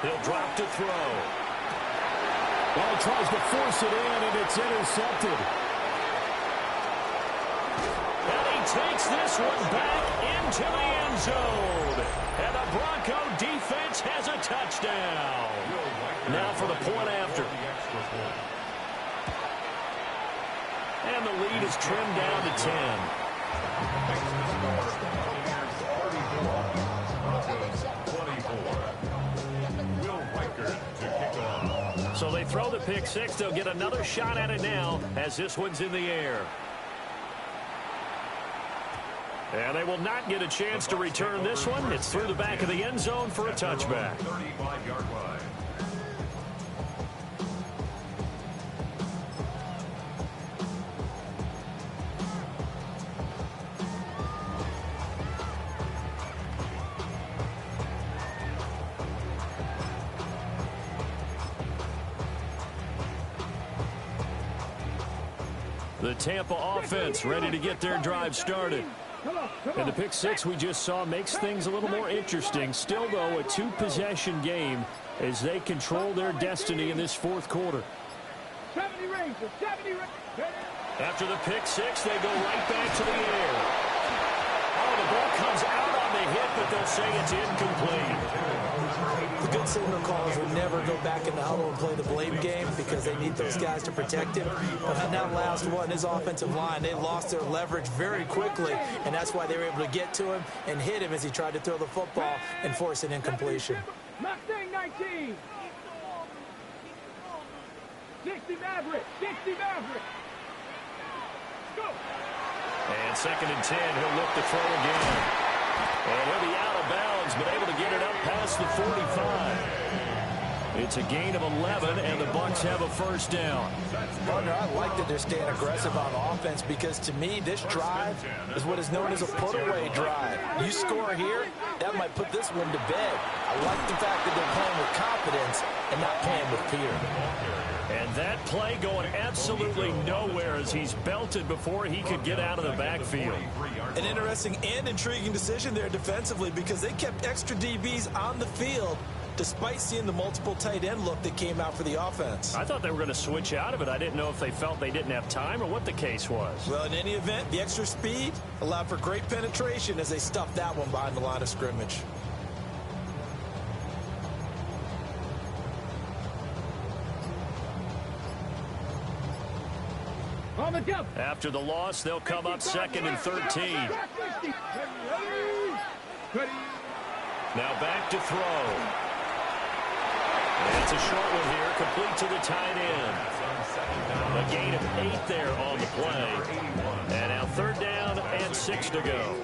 He'll drop to throw. Well, he tries to force it in, and it's intercepted. And he takes this one back into the end zone. And the Bronco defense has a touchdown. Now for the point after. And the lead is trimmed down to 10. So they throw the pick six. They'll get another shot at it now as this one's in the air. And they will not get a chance to return this one. It's through the back of the end zone for a touchback. 35-yard line. The Tampa offense ready to get their drive started. And the pick six we just saw makes things a little more interesting. Still, though, a two-possession game as they control their destiny in this fourth quarter. After the pick six, they go right back to the air. Oh, the ball comes out on the hit, but they'll say it's incomplete. The good signal callers will never go back in the huddle and play the blame game because they need those guys to protect him. But on that last one, his offensive line, they lost their leverage very quickly, and that's why they were able to get to him and hit him as he tried to throw the football and force an incompletion. Mustang 19. 60 Maverick. 60 Maverick. Go. And 2nd and 10, he'll look to throw again. And he'll be out of bounds, but able to get it up past the 45. It's a gain of 11, and the Bucs have a first down. Partner, I like that they're staying aggressive on offense because, to me, this drive is what is known as a put-away drive. You score here, that might put this one to bed. I like the fact that they're playing with confidence and not playing with fear. And that play going absolutely nowhere as he's belted before he could get out of the backfield. An interesting and intriguing decision there defensively because they kept extra DBs on the field despite seeing the multiple tight end look that came out for the offense. I thought they were going to switch out of it. I didn't know if they felt they didn't have time or what the case was. Well, in any event, the extra speed allowed for great penetration as they stuffed that one behind the line of scrimmage. After the loss, they'll come up 2nd and 13. Now back to throw. And it's a short one here, complete to the tight end. A gain of 8 there on the play. And now 3rd down and 6 to go.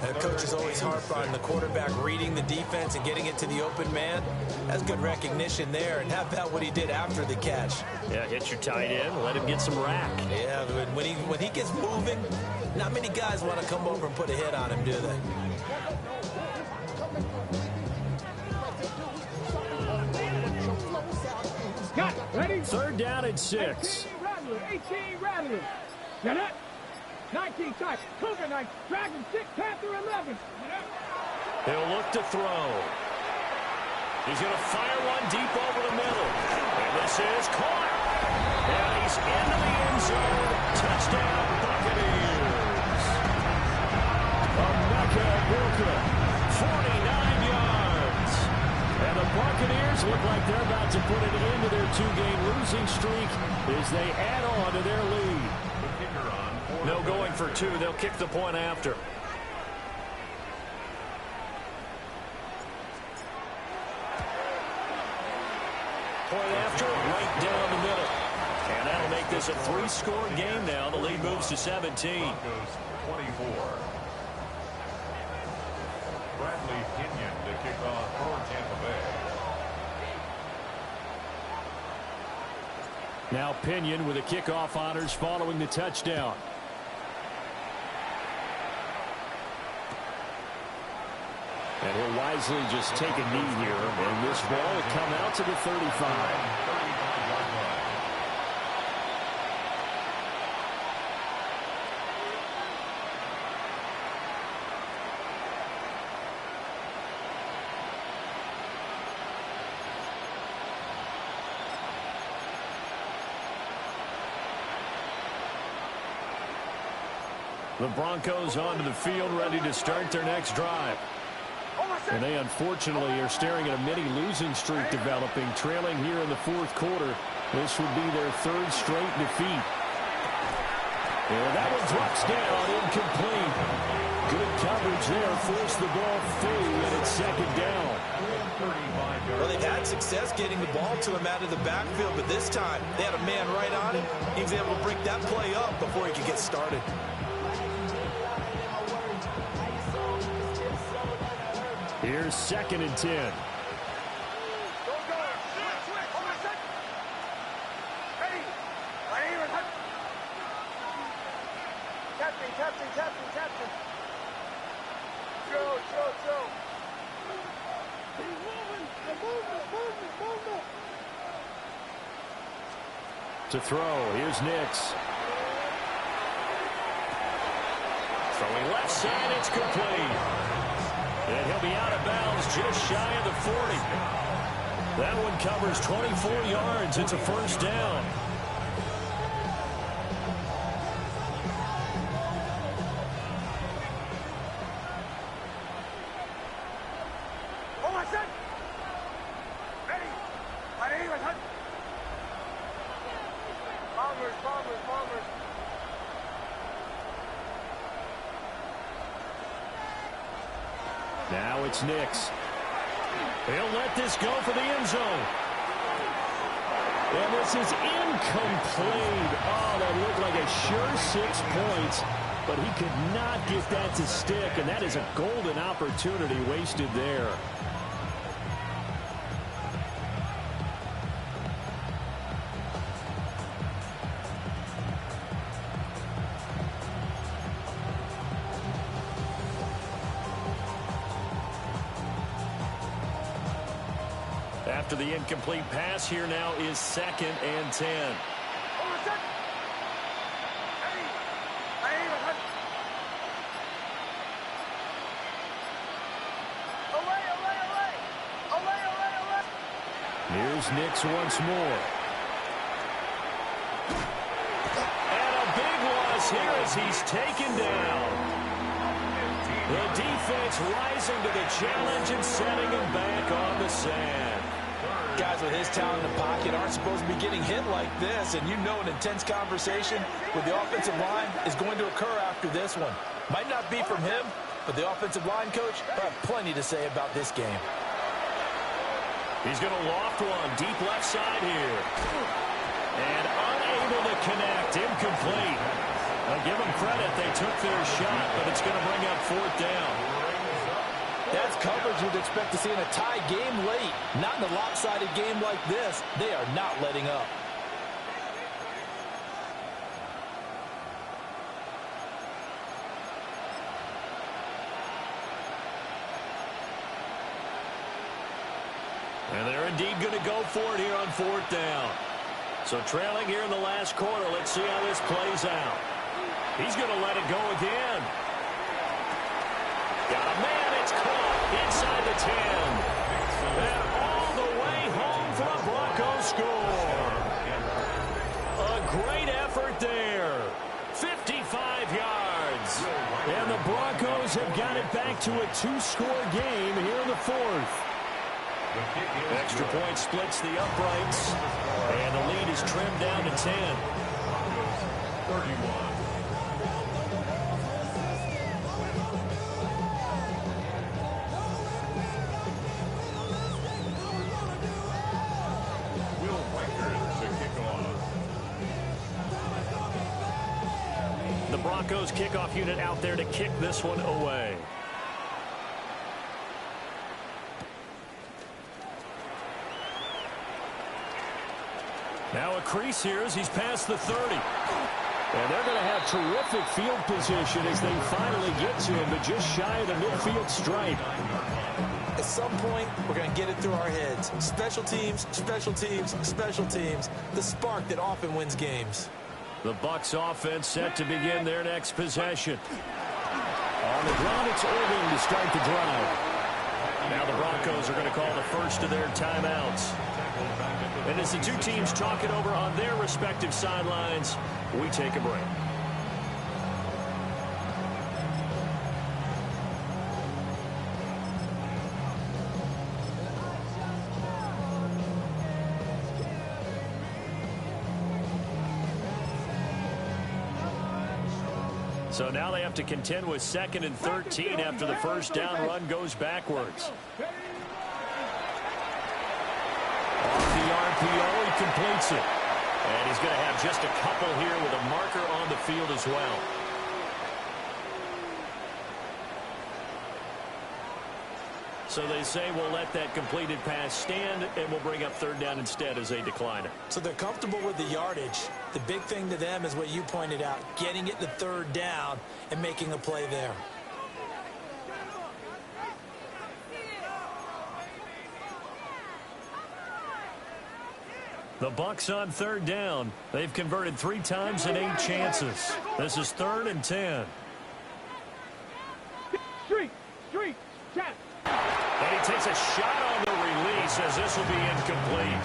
And coaches always harp on the quarterback reading the defense and getting it to the open man. That's good recognition there. And how about what he did after the catch? Yeah, hit your tight end, let him get some rack. Yeah, but when he gets moving, not many guys want to come over and put a hit on him, do they? Got it. Ready? 3rd down and 6. 18 Rattler. Get up. 19 tight. Cougar 9. Dragon 6. Panther 11. He'll look to throw. He's going to fire one deep over the middle. And this is caught. And he's into the end zone. Touchdown, Buccaneers. Emeka Egbuka, 49 yards. And the Buccaneers look like they're about to put an end to their 2-game losing streak as they add on to their lead. No going for 2. They'll kick the point after. Point after, right down the middle. And that'll make this a 3-score game now. The lead moves to 17. 24. Bradley Pinion to kick off for Tampa Bay. Now Pinion with the kickoff honors following the touchdown. And he'll wisely just take a knee here, and this ball will come out to the 35. The Broncos onto the field, ready to start their next drive. And they unfortunately are staring at a mini losing streak developing, trailing here in the 4th quarter. This would be their 3rd straight defeat. And that one drops down, incomplete. Good coverage there, forced the ball free, and it's 2nd down. Well, they've had success getting the ball to him out of the backfield, but this time they had a man right on him. He was able to break that play up before he could get started. Here's 2nd and 10. To throw, here's Nix. Throwing left side, it's complete. And he'll be out of bounds just shy of the 40. That one covers 24 yards. It's a 1st down. Now it's Nix. He'll let this go for the end zone. And this is incomplete. Oh, that looked like a sure 6 points, but he could not get that to stick, and that is a golden opportunity wasted there. After the incomplete pass, here now is 2nd and 10. Here's Nix once more. And a big loss here as he's taken down. The defense rising to the challenge and setting him back on the sand. Guys with his talent in the pocket aren't supposed to be getting hit like this, and you know an intense conversation with the offensive line is going to occur after this one. Might not be from him, but the offensive line coach will have plenty to say about this game. He's going to loft one deep left side here. And unable to connect. Incomplete. I'll give them credit. They took their shot, but it's going to bring up 4th down. That's coverage you'd expect to see in a tie game late. Not in a lopsided game like this. They are not letting up. And they're indeed going to go for it here on 4th down. So trailing here in the last quarter. Let's see how this plays out. He's going to let it go again. Got a man. It's caught inside the 10. And all the way home for a Broncos score. A great effort there. 55 yards. And the Broncos have got it back to a 2-score game here in the 4th. Extra point splits the uprights. And the lead is trimmed down to 10. 31. The Broncos kickoff unit out there to kick this one away. Now a crease here as he's past the 30. And they're going to have terrific field position as they finally get to him, but just shy of the midfield stripe. At some point, we're going to get it through our heads. Special teams, special teams, special teams. The spark that often wins games. The Bucs offense set to begin their next possession. On the ground, it's Irving to start the drive. Now the Broncos are going to call the first of their timeouts. And as the two teams talk it over on their respective sidelines, we take a break. So now they have to contend with 2nd and 13 after the first down run goes backwards. Off the RPO, he completes it. And he's going to have just a couple here with a marker on the field as well. So they say we'll let that completed pass stand, and we'll bring up 3rd down instead as they decline it. So they're comfortable with the yardage. The big thing to them is what you pointed out, getting it to 3rd down and making a play there. The Bucs on 3rd down. They've converted 3 times in 8 chances. This is 3rd and 10. Street, tap. And he takes a shot on the release as this will be incomplete.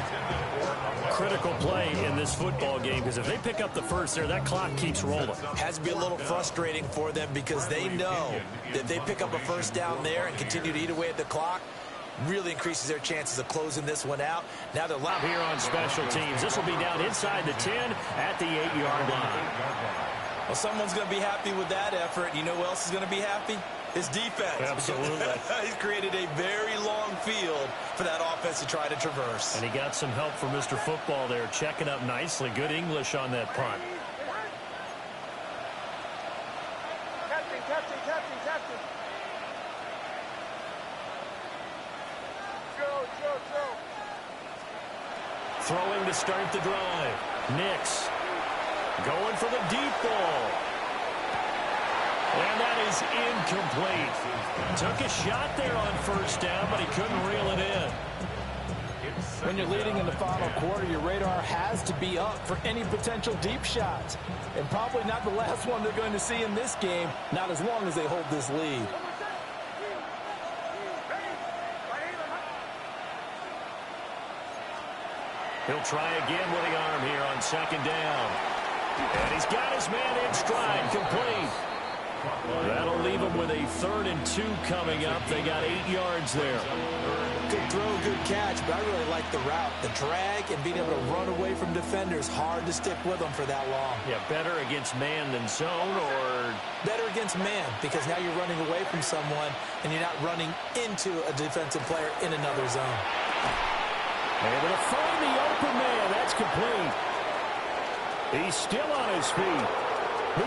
Critical play in this football game because if they pick up the first there, that clock keeps rolling. Has to be a little frustrating for them because they know that if they pick up a first down there and continue to eat away at the clock, really increases their chances of closing this one out. Now they're live here on special teams. This will be down inside the 10 at the 8-yard line. Well, someone's going to be happy with that effort. You know who else is going to be happy? His defense. Absolutely. He's created a very long field for that offense to try to traverse. And he got some help from Mr. Football there, checking up nicely. Good English on that punt. Captain. Go. Throwing to start the drive. Nix going for the deep ball. And that is incomplete. Took a shot there on 1st down, but he couldn't reel it in. When you're leading in the final quarter, your radar has to be up for any potential deep shots. And probably not the last one they're going to see in this game, not as long as they hold this lead. He'll try again with the arm here on second down. And he's got his man in stride, complete. That'll leave him with a 3rd and 2 coming up. They got 8 yards there. Good throw, good catch, but I really like the route. The drag and being able to run away from defenders, hard to stick with them for that long. Yeah, better against man than zone, or? Better against man, because now you're running away from someone and you're not running into a defensive player in another zone. Able to find the open man. That's complete. He's still on his feet.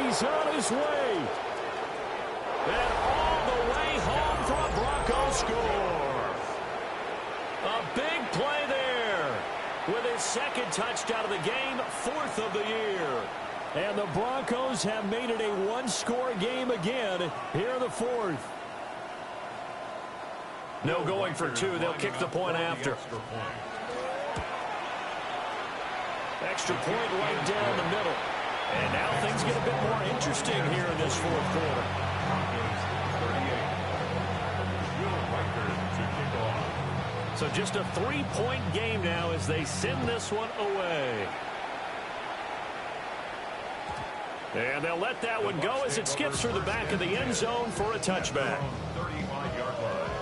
He's on his way. And all the way home for a Broncos score. A big play there. With his 2nd touchdown of the game, 4th of the year. And the Broncos have made it a 1-score game again here in the 4th. No going for 2. They'll kick the point after. Extra point right down the middle. And now things get a bit more interesting here in this 4th quarter. So just a 3-point game now as they send this one away. And they'll let that one go as it skips through the back of the end zone for a touchback. 35-yard line.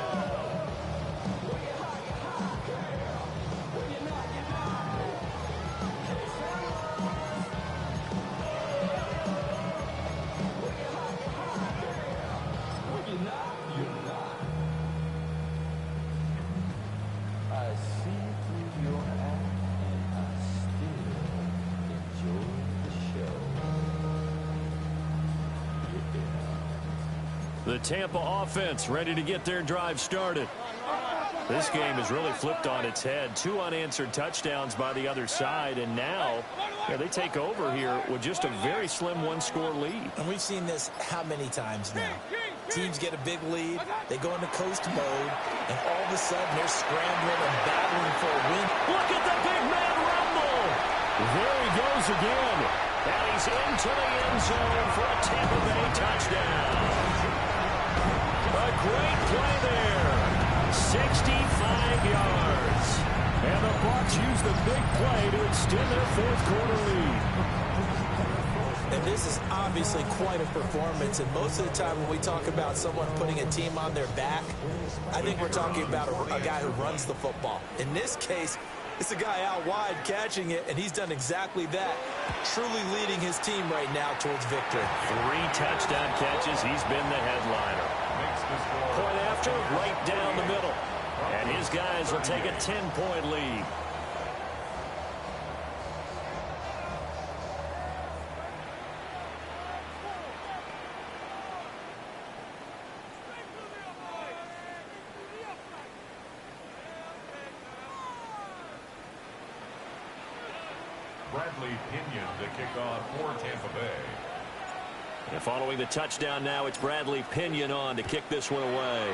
The Tampa offense ready to get their drive started. This game is really flipped on its head. 2 unanswered touchdowns by the other side, and now they take over here with just a very slim 1-score lead. And we've seen this how many times now? Teams get a big lead, they go into coast mode, and all of a sudden they're scrambling and battling for a win. Look at the big man rumble! There he goes again. And he's into the end zone for a Tampa Bay touchdown. A great play there. 65 yards. And the Bucs use the big play to extend their 4th quarter lead. And this is obviously quite a performance. And most of the time when we talk about someone putting a team on their back, I think we're talking about a guy who runs the football. In this case, it's a guy out wide catching it, and he's done exactly that, truly leading his team right now towards victory. 3 touchdown catches. He's been the headliner. Point after, right down the middle. And his guys will take a 10-point lead. Bradley Pinion to kick off for Tampa Bay. And following the touchdown now, it's Bradley Pinion on to kick this one away.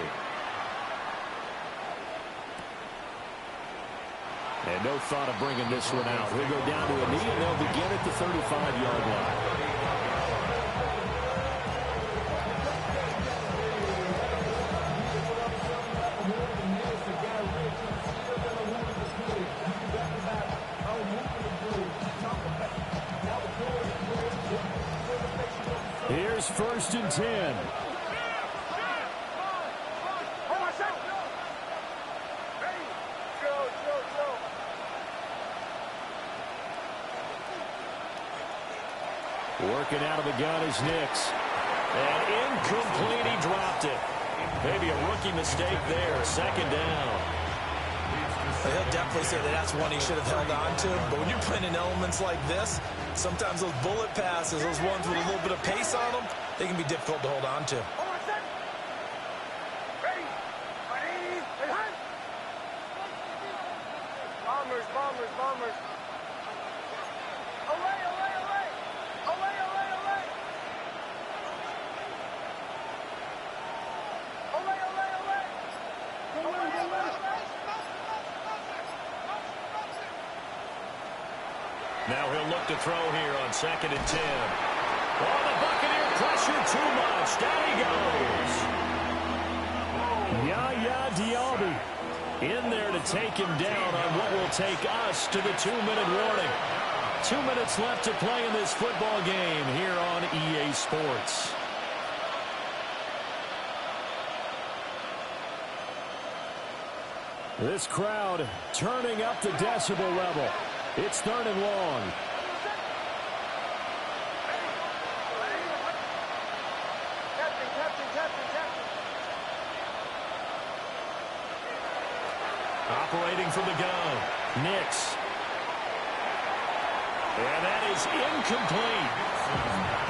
And no thought of bringing this one out. He'll go down to a knee, and they'll begin at the 35-yard line. Here's 1st and 10. Working out of the gun is Nix. And incomplete, he dropped it. Maybe a rookie mistake there. 2nd down. He'll definitely say that that's one he should have held on to. But when you're playing in elements like this, sometimes those bullet passes, those ones with a little bit of pace on them, they can be difficult to hold on to. Bombers. Now he'll look to throw here on 2nd and 10. Oh, the Buccaneer pressure too much. Down he goes. Yaya Diaby in there to take him down on what will take us to the 2-minute warning. 2 minutes left to play in this football game here on EA Sports. This crowd turning up the decibel level. It's 3rd and long. Operating from the gun, Nix. And that is incomplete.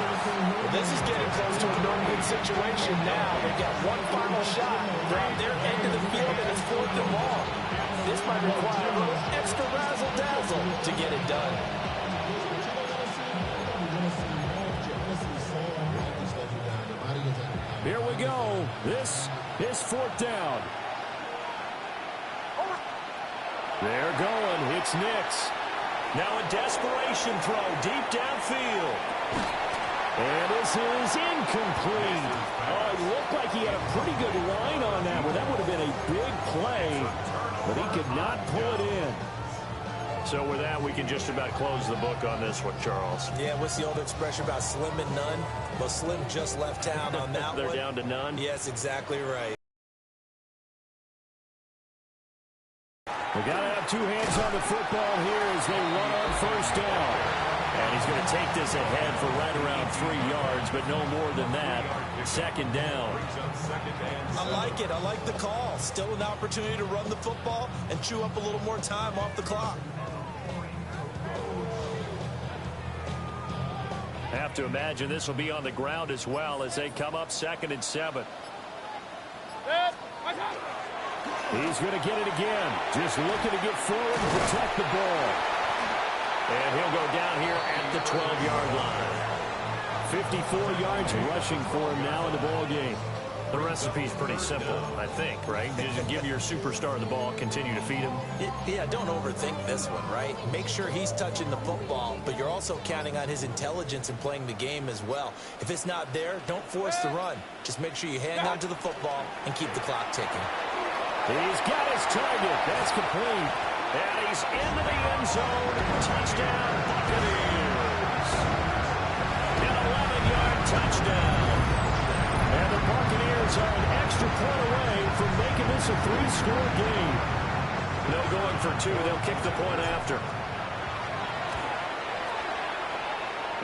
Well, this is getting close to a no-win situation now. They've got one final shot. They're on their end of the field, and it's 4th and long. This might require a little extra razzle-dazzle to get it done. Here we go. This is 4th down. They're going. It's Nix. Now a desperation throw deep downfield. And this is incomplete. Oh, it looked like he had a pretty good line on that one. That would have been a big play, but he could not pull it in. So with that, we can just about close the book on this one, Charles. Yeah, what's the old expression about slim and none? Well, Slim just left town on that They're one. down to none? Yes, exactly right. We got to have two hands on the football here as they run on 1st down. And he's going to take this ahead for right around 3 yards, but no more than that. 2nd down. I like it. I like the call. Still an opportunity to run the football and chew up a little more time off the clock. Have to imagine this will be on the ground as well as they come up 2nd and 7. He's going to get it again. Just looking to get forward and protect the ball. And he'll go down here at the 12-yard line. 54 yards rushing for him now in the ball game. The recipe's pretty simple, I think, right? Just give your superstar the ball, continue to feed him. Yeah, don't overthink this one, right? Make sure he's touching the football, but you're also counting on his intelligence in playing the game as well. If it's not there, don't force the run. Just make sure you hang on to the football and keep the clock ticking. He's got his target. That's complete. And he's into the end zone. Touchdown, Buccaneers. An 11-yard touchdown. And the Buccaneers are an extra point away from making this a 3-score game. No going for 2. They'll kick the point after.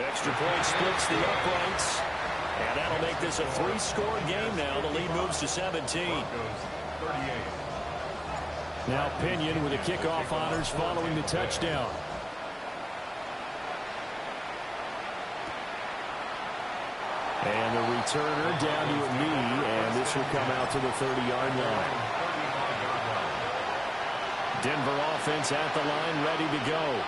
Extra point splits the uprights. And that'll make this a 3-score game now. The lead moves to 17. Now Pinion with the kickoff honors following the touchdown. And the returner down to a knee, and this will come out to the 30-yard line. Denver offense at the line, ready to go.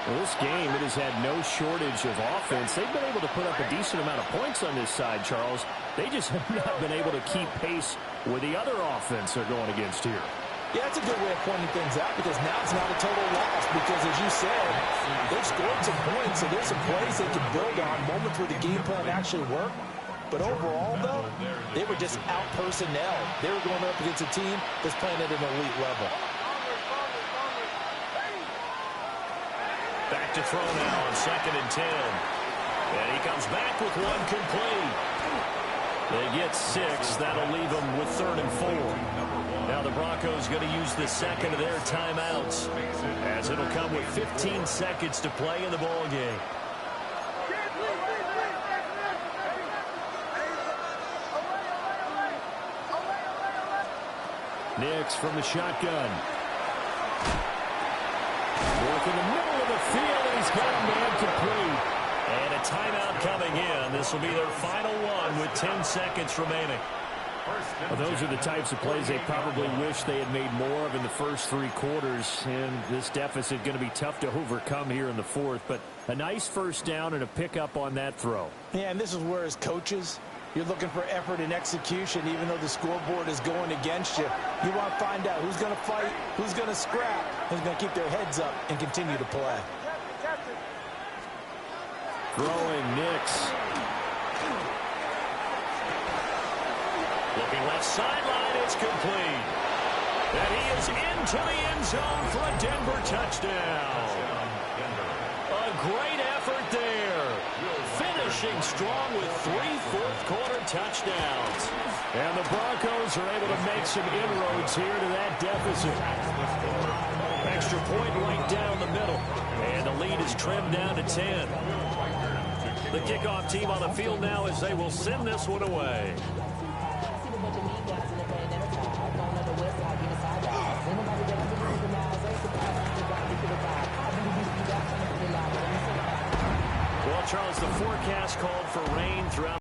Well, this game, it has had no shortage of offense. They've been able to put up a decent amount of points on this side, Charles. They just have not been able to keep pace with the other offense they're going against here. Yeah, that's a good way of pointing things out because now it's not a total loss because, as you said, they've scored some points, so there's some plays they can build on, moments where the game plan actually worked. But overall, though, they were just out-personnel. They were going up against a team that's playing at an elite level. Back to throw now on 2nd and 10. And he comes back with one complete. They get 6. That'll leave them with 3rd and 4. Now the Broncos going to use the second of their timeouts as it'll come with 15 seconds to play in the ball game. Nix from the shotgun. Work in the middle of the field, and he's got a man complete. And a timeout coming in. This will be their final one with 10 seconds remaining. Well, those are the types of plays they probably wish they had made more of in the first 3 quarters. And this deficit going to be tough to overcome here in the 4th. But a nice 1st down and a pickup on that throw. Yeah, and this is where, as coaches, you're looking for effort and execution, even though the scoreboard is going against you. You want to find out who's going to fight, who's going to scrap, who's going to keep their heads up and continue to play. Throwing Nix. Looking left sideline, it's complete. And he is into the end zone for a Denver touchdown. A great effort there. Finishing strong with 3 fourth-quarter touchdowns. And the Broncos are able to make some inroads here to that deficit. Extra point right down the middle. And the lead is trimmed down to 10. The kickoff team on the field now as they will send this one away. Well, Charles, the forecast called for rain throughout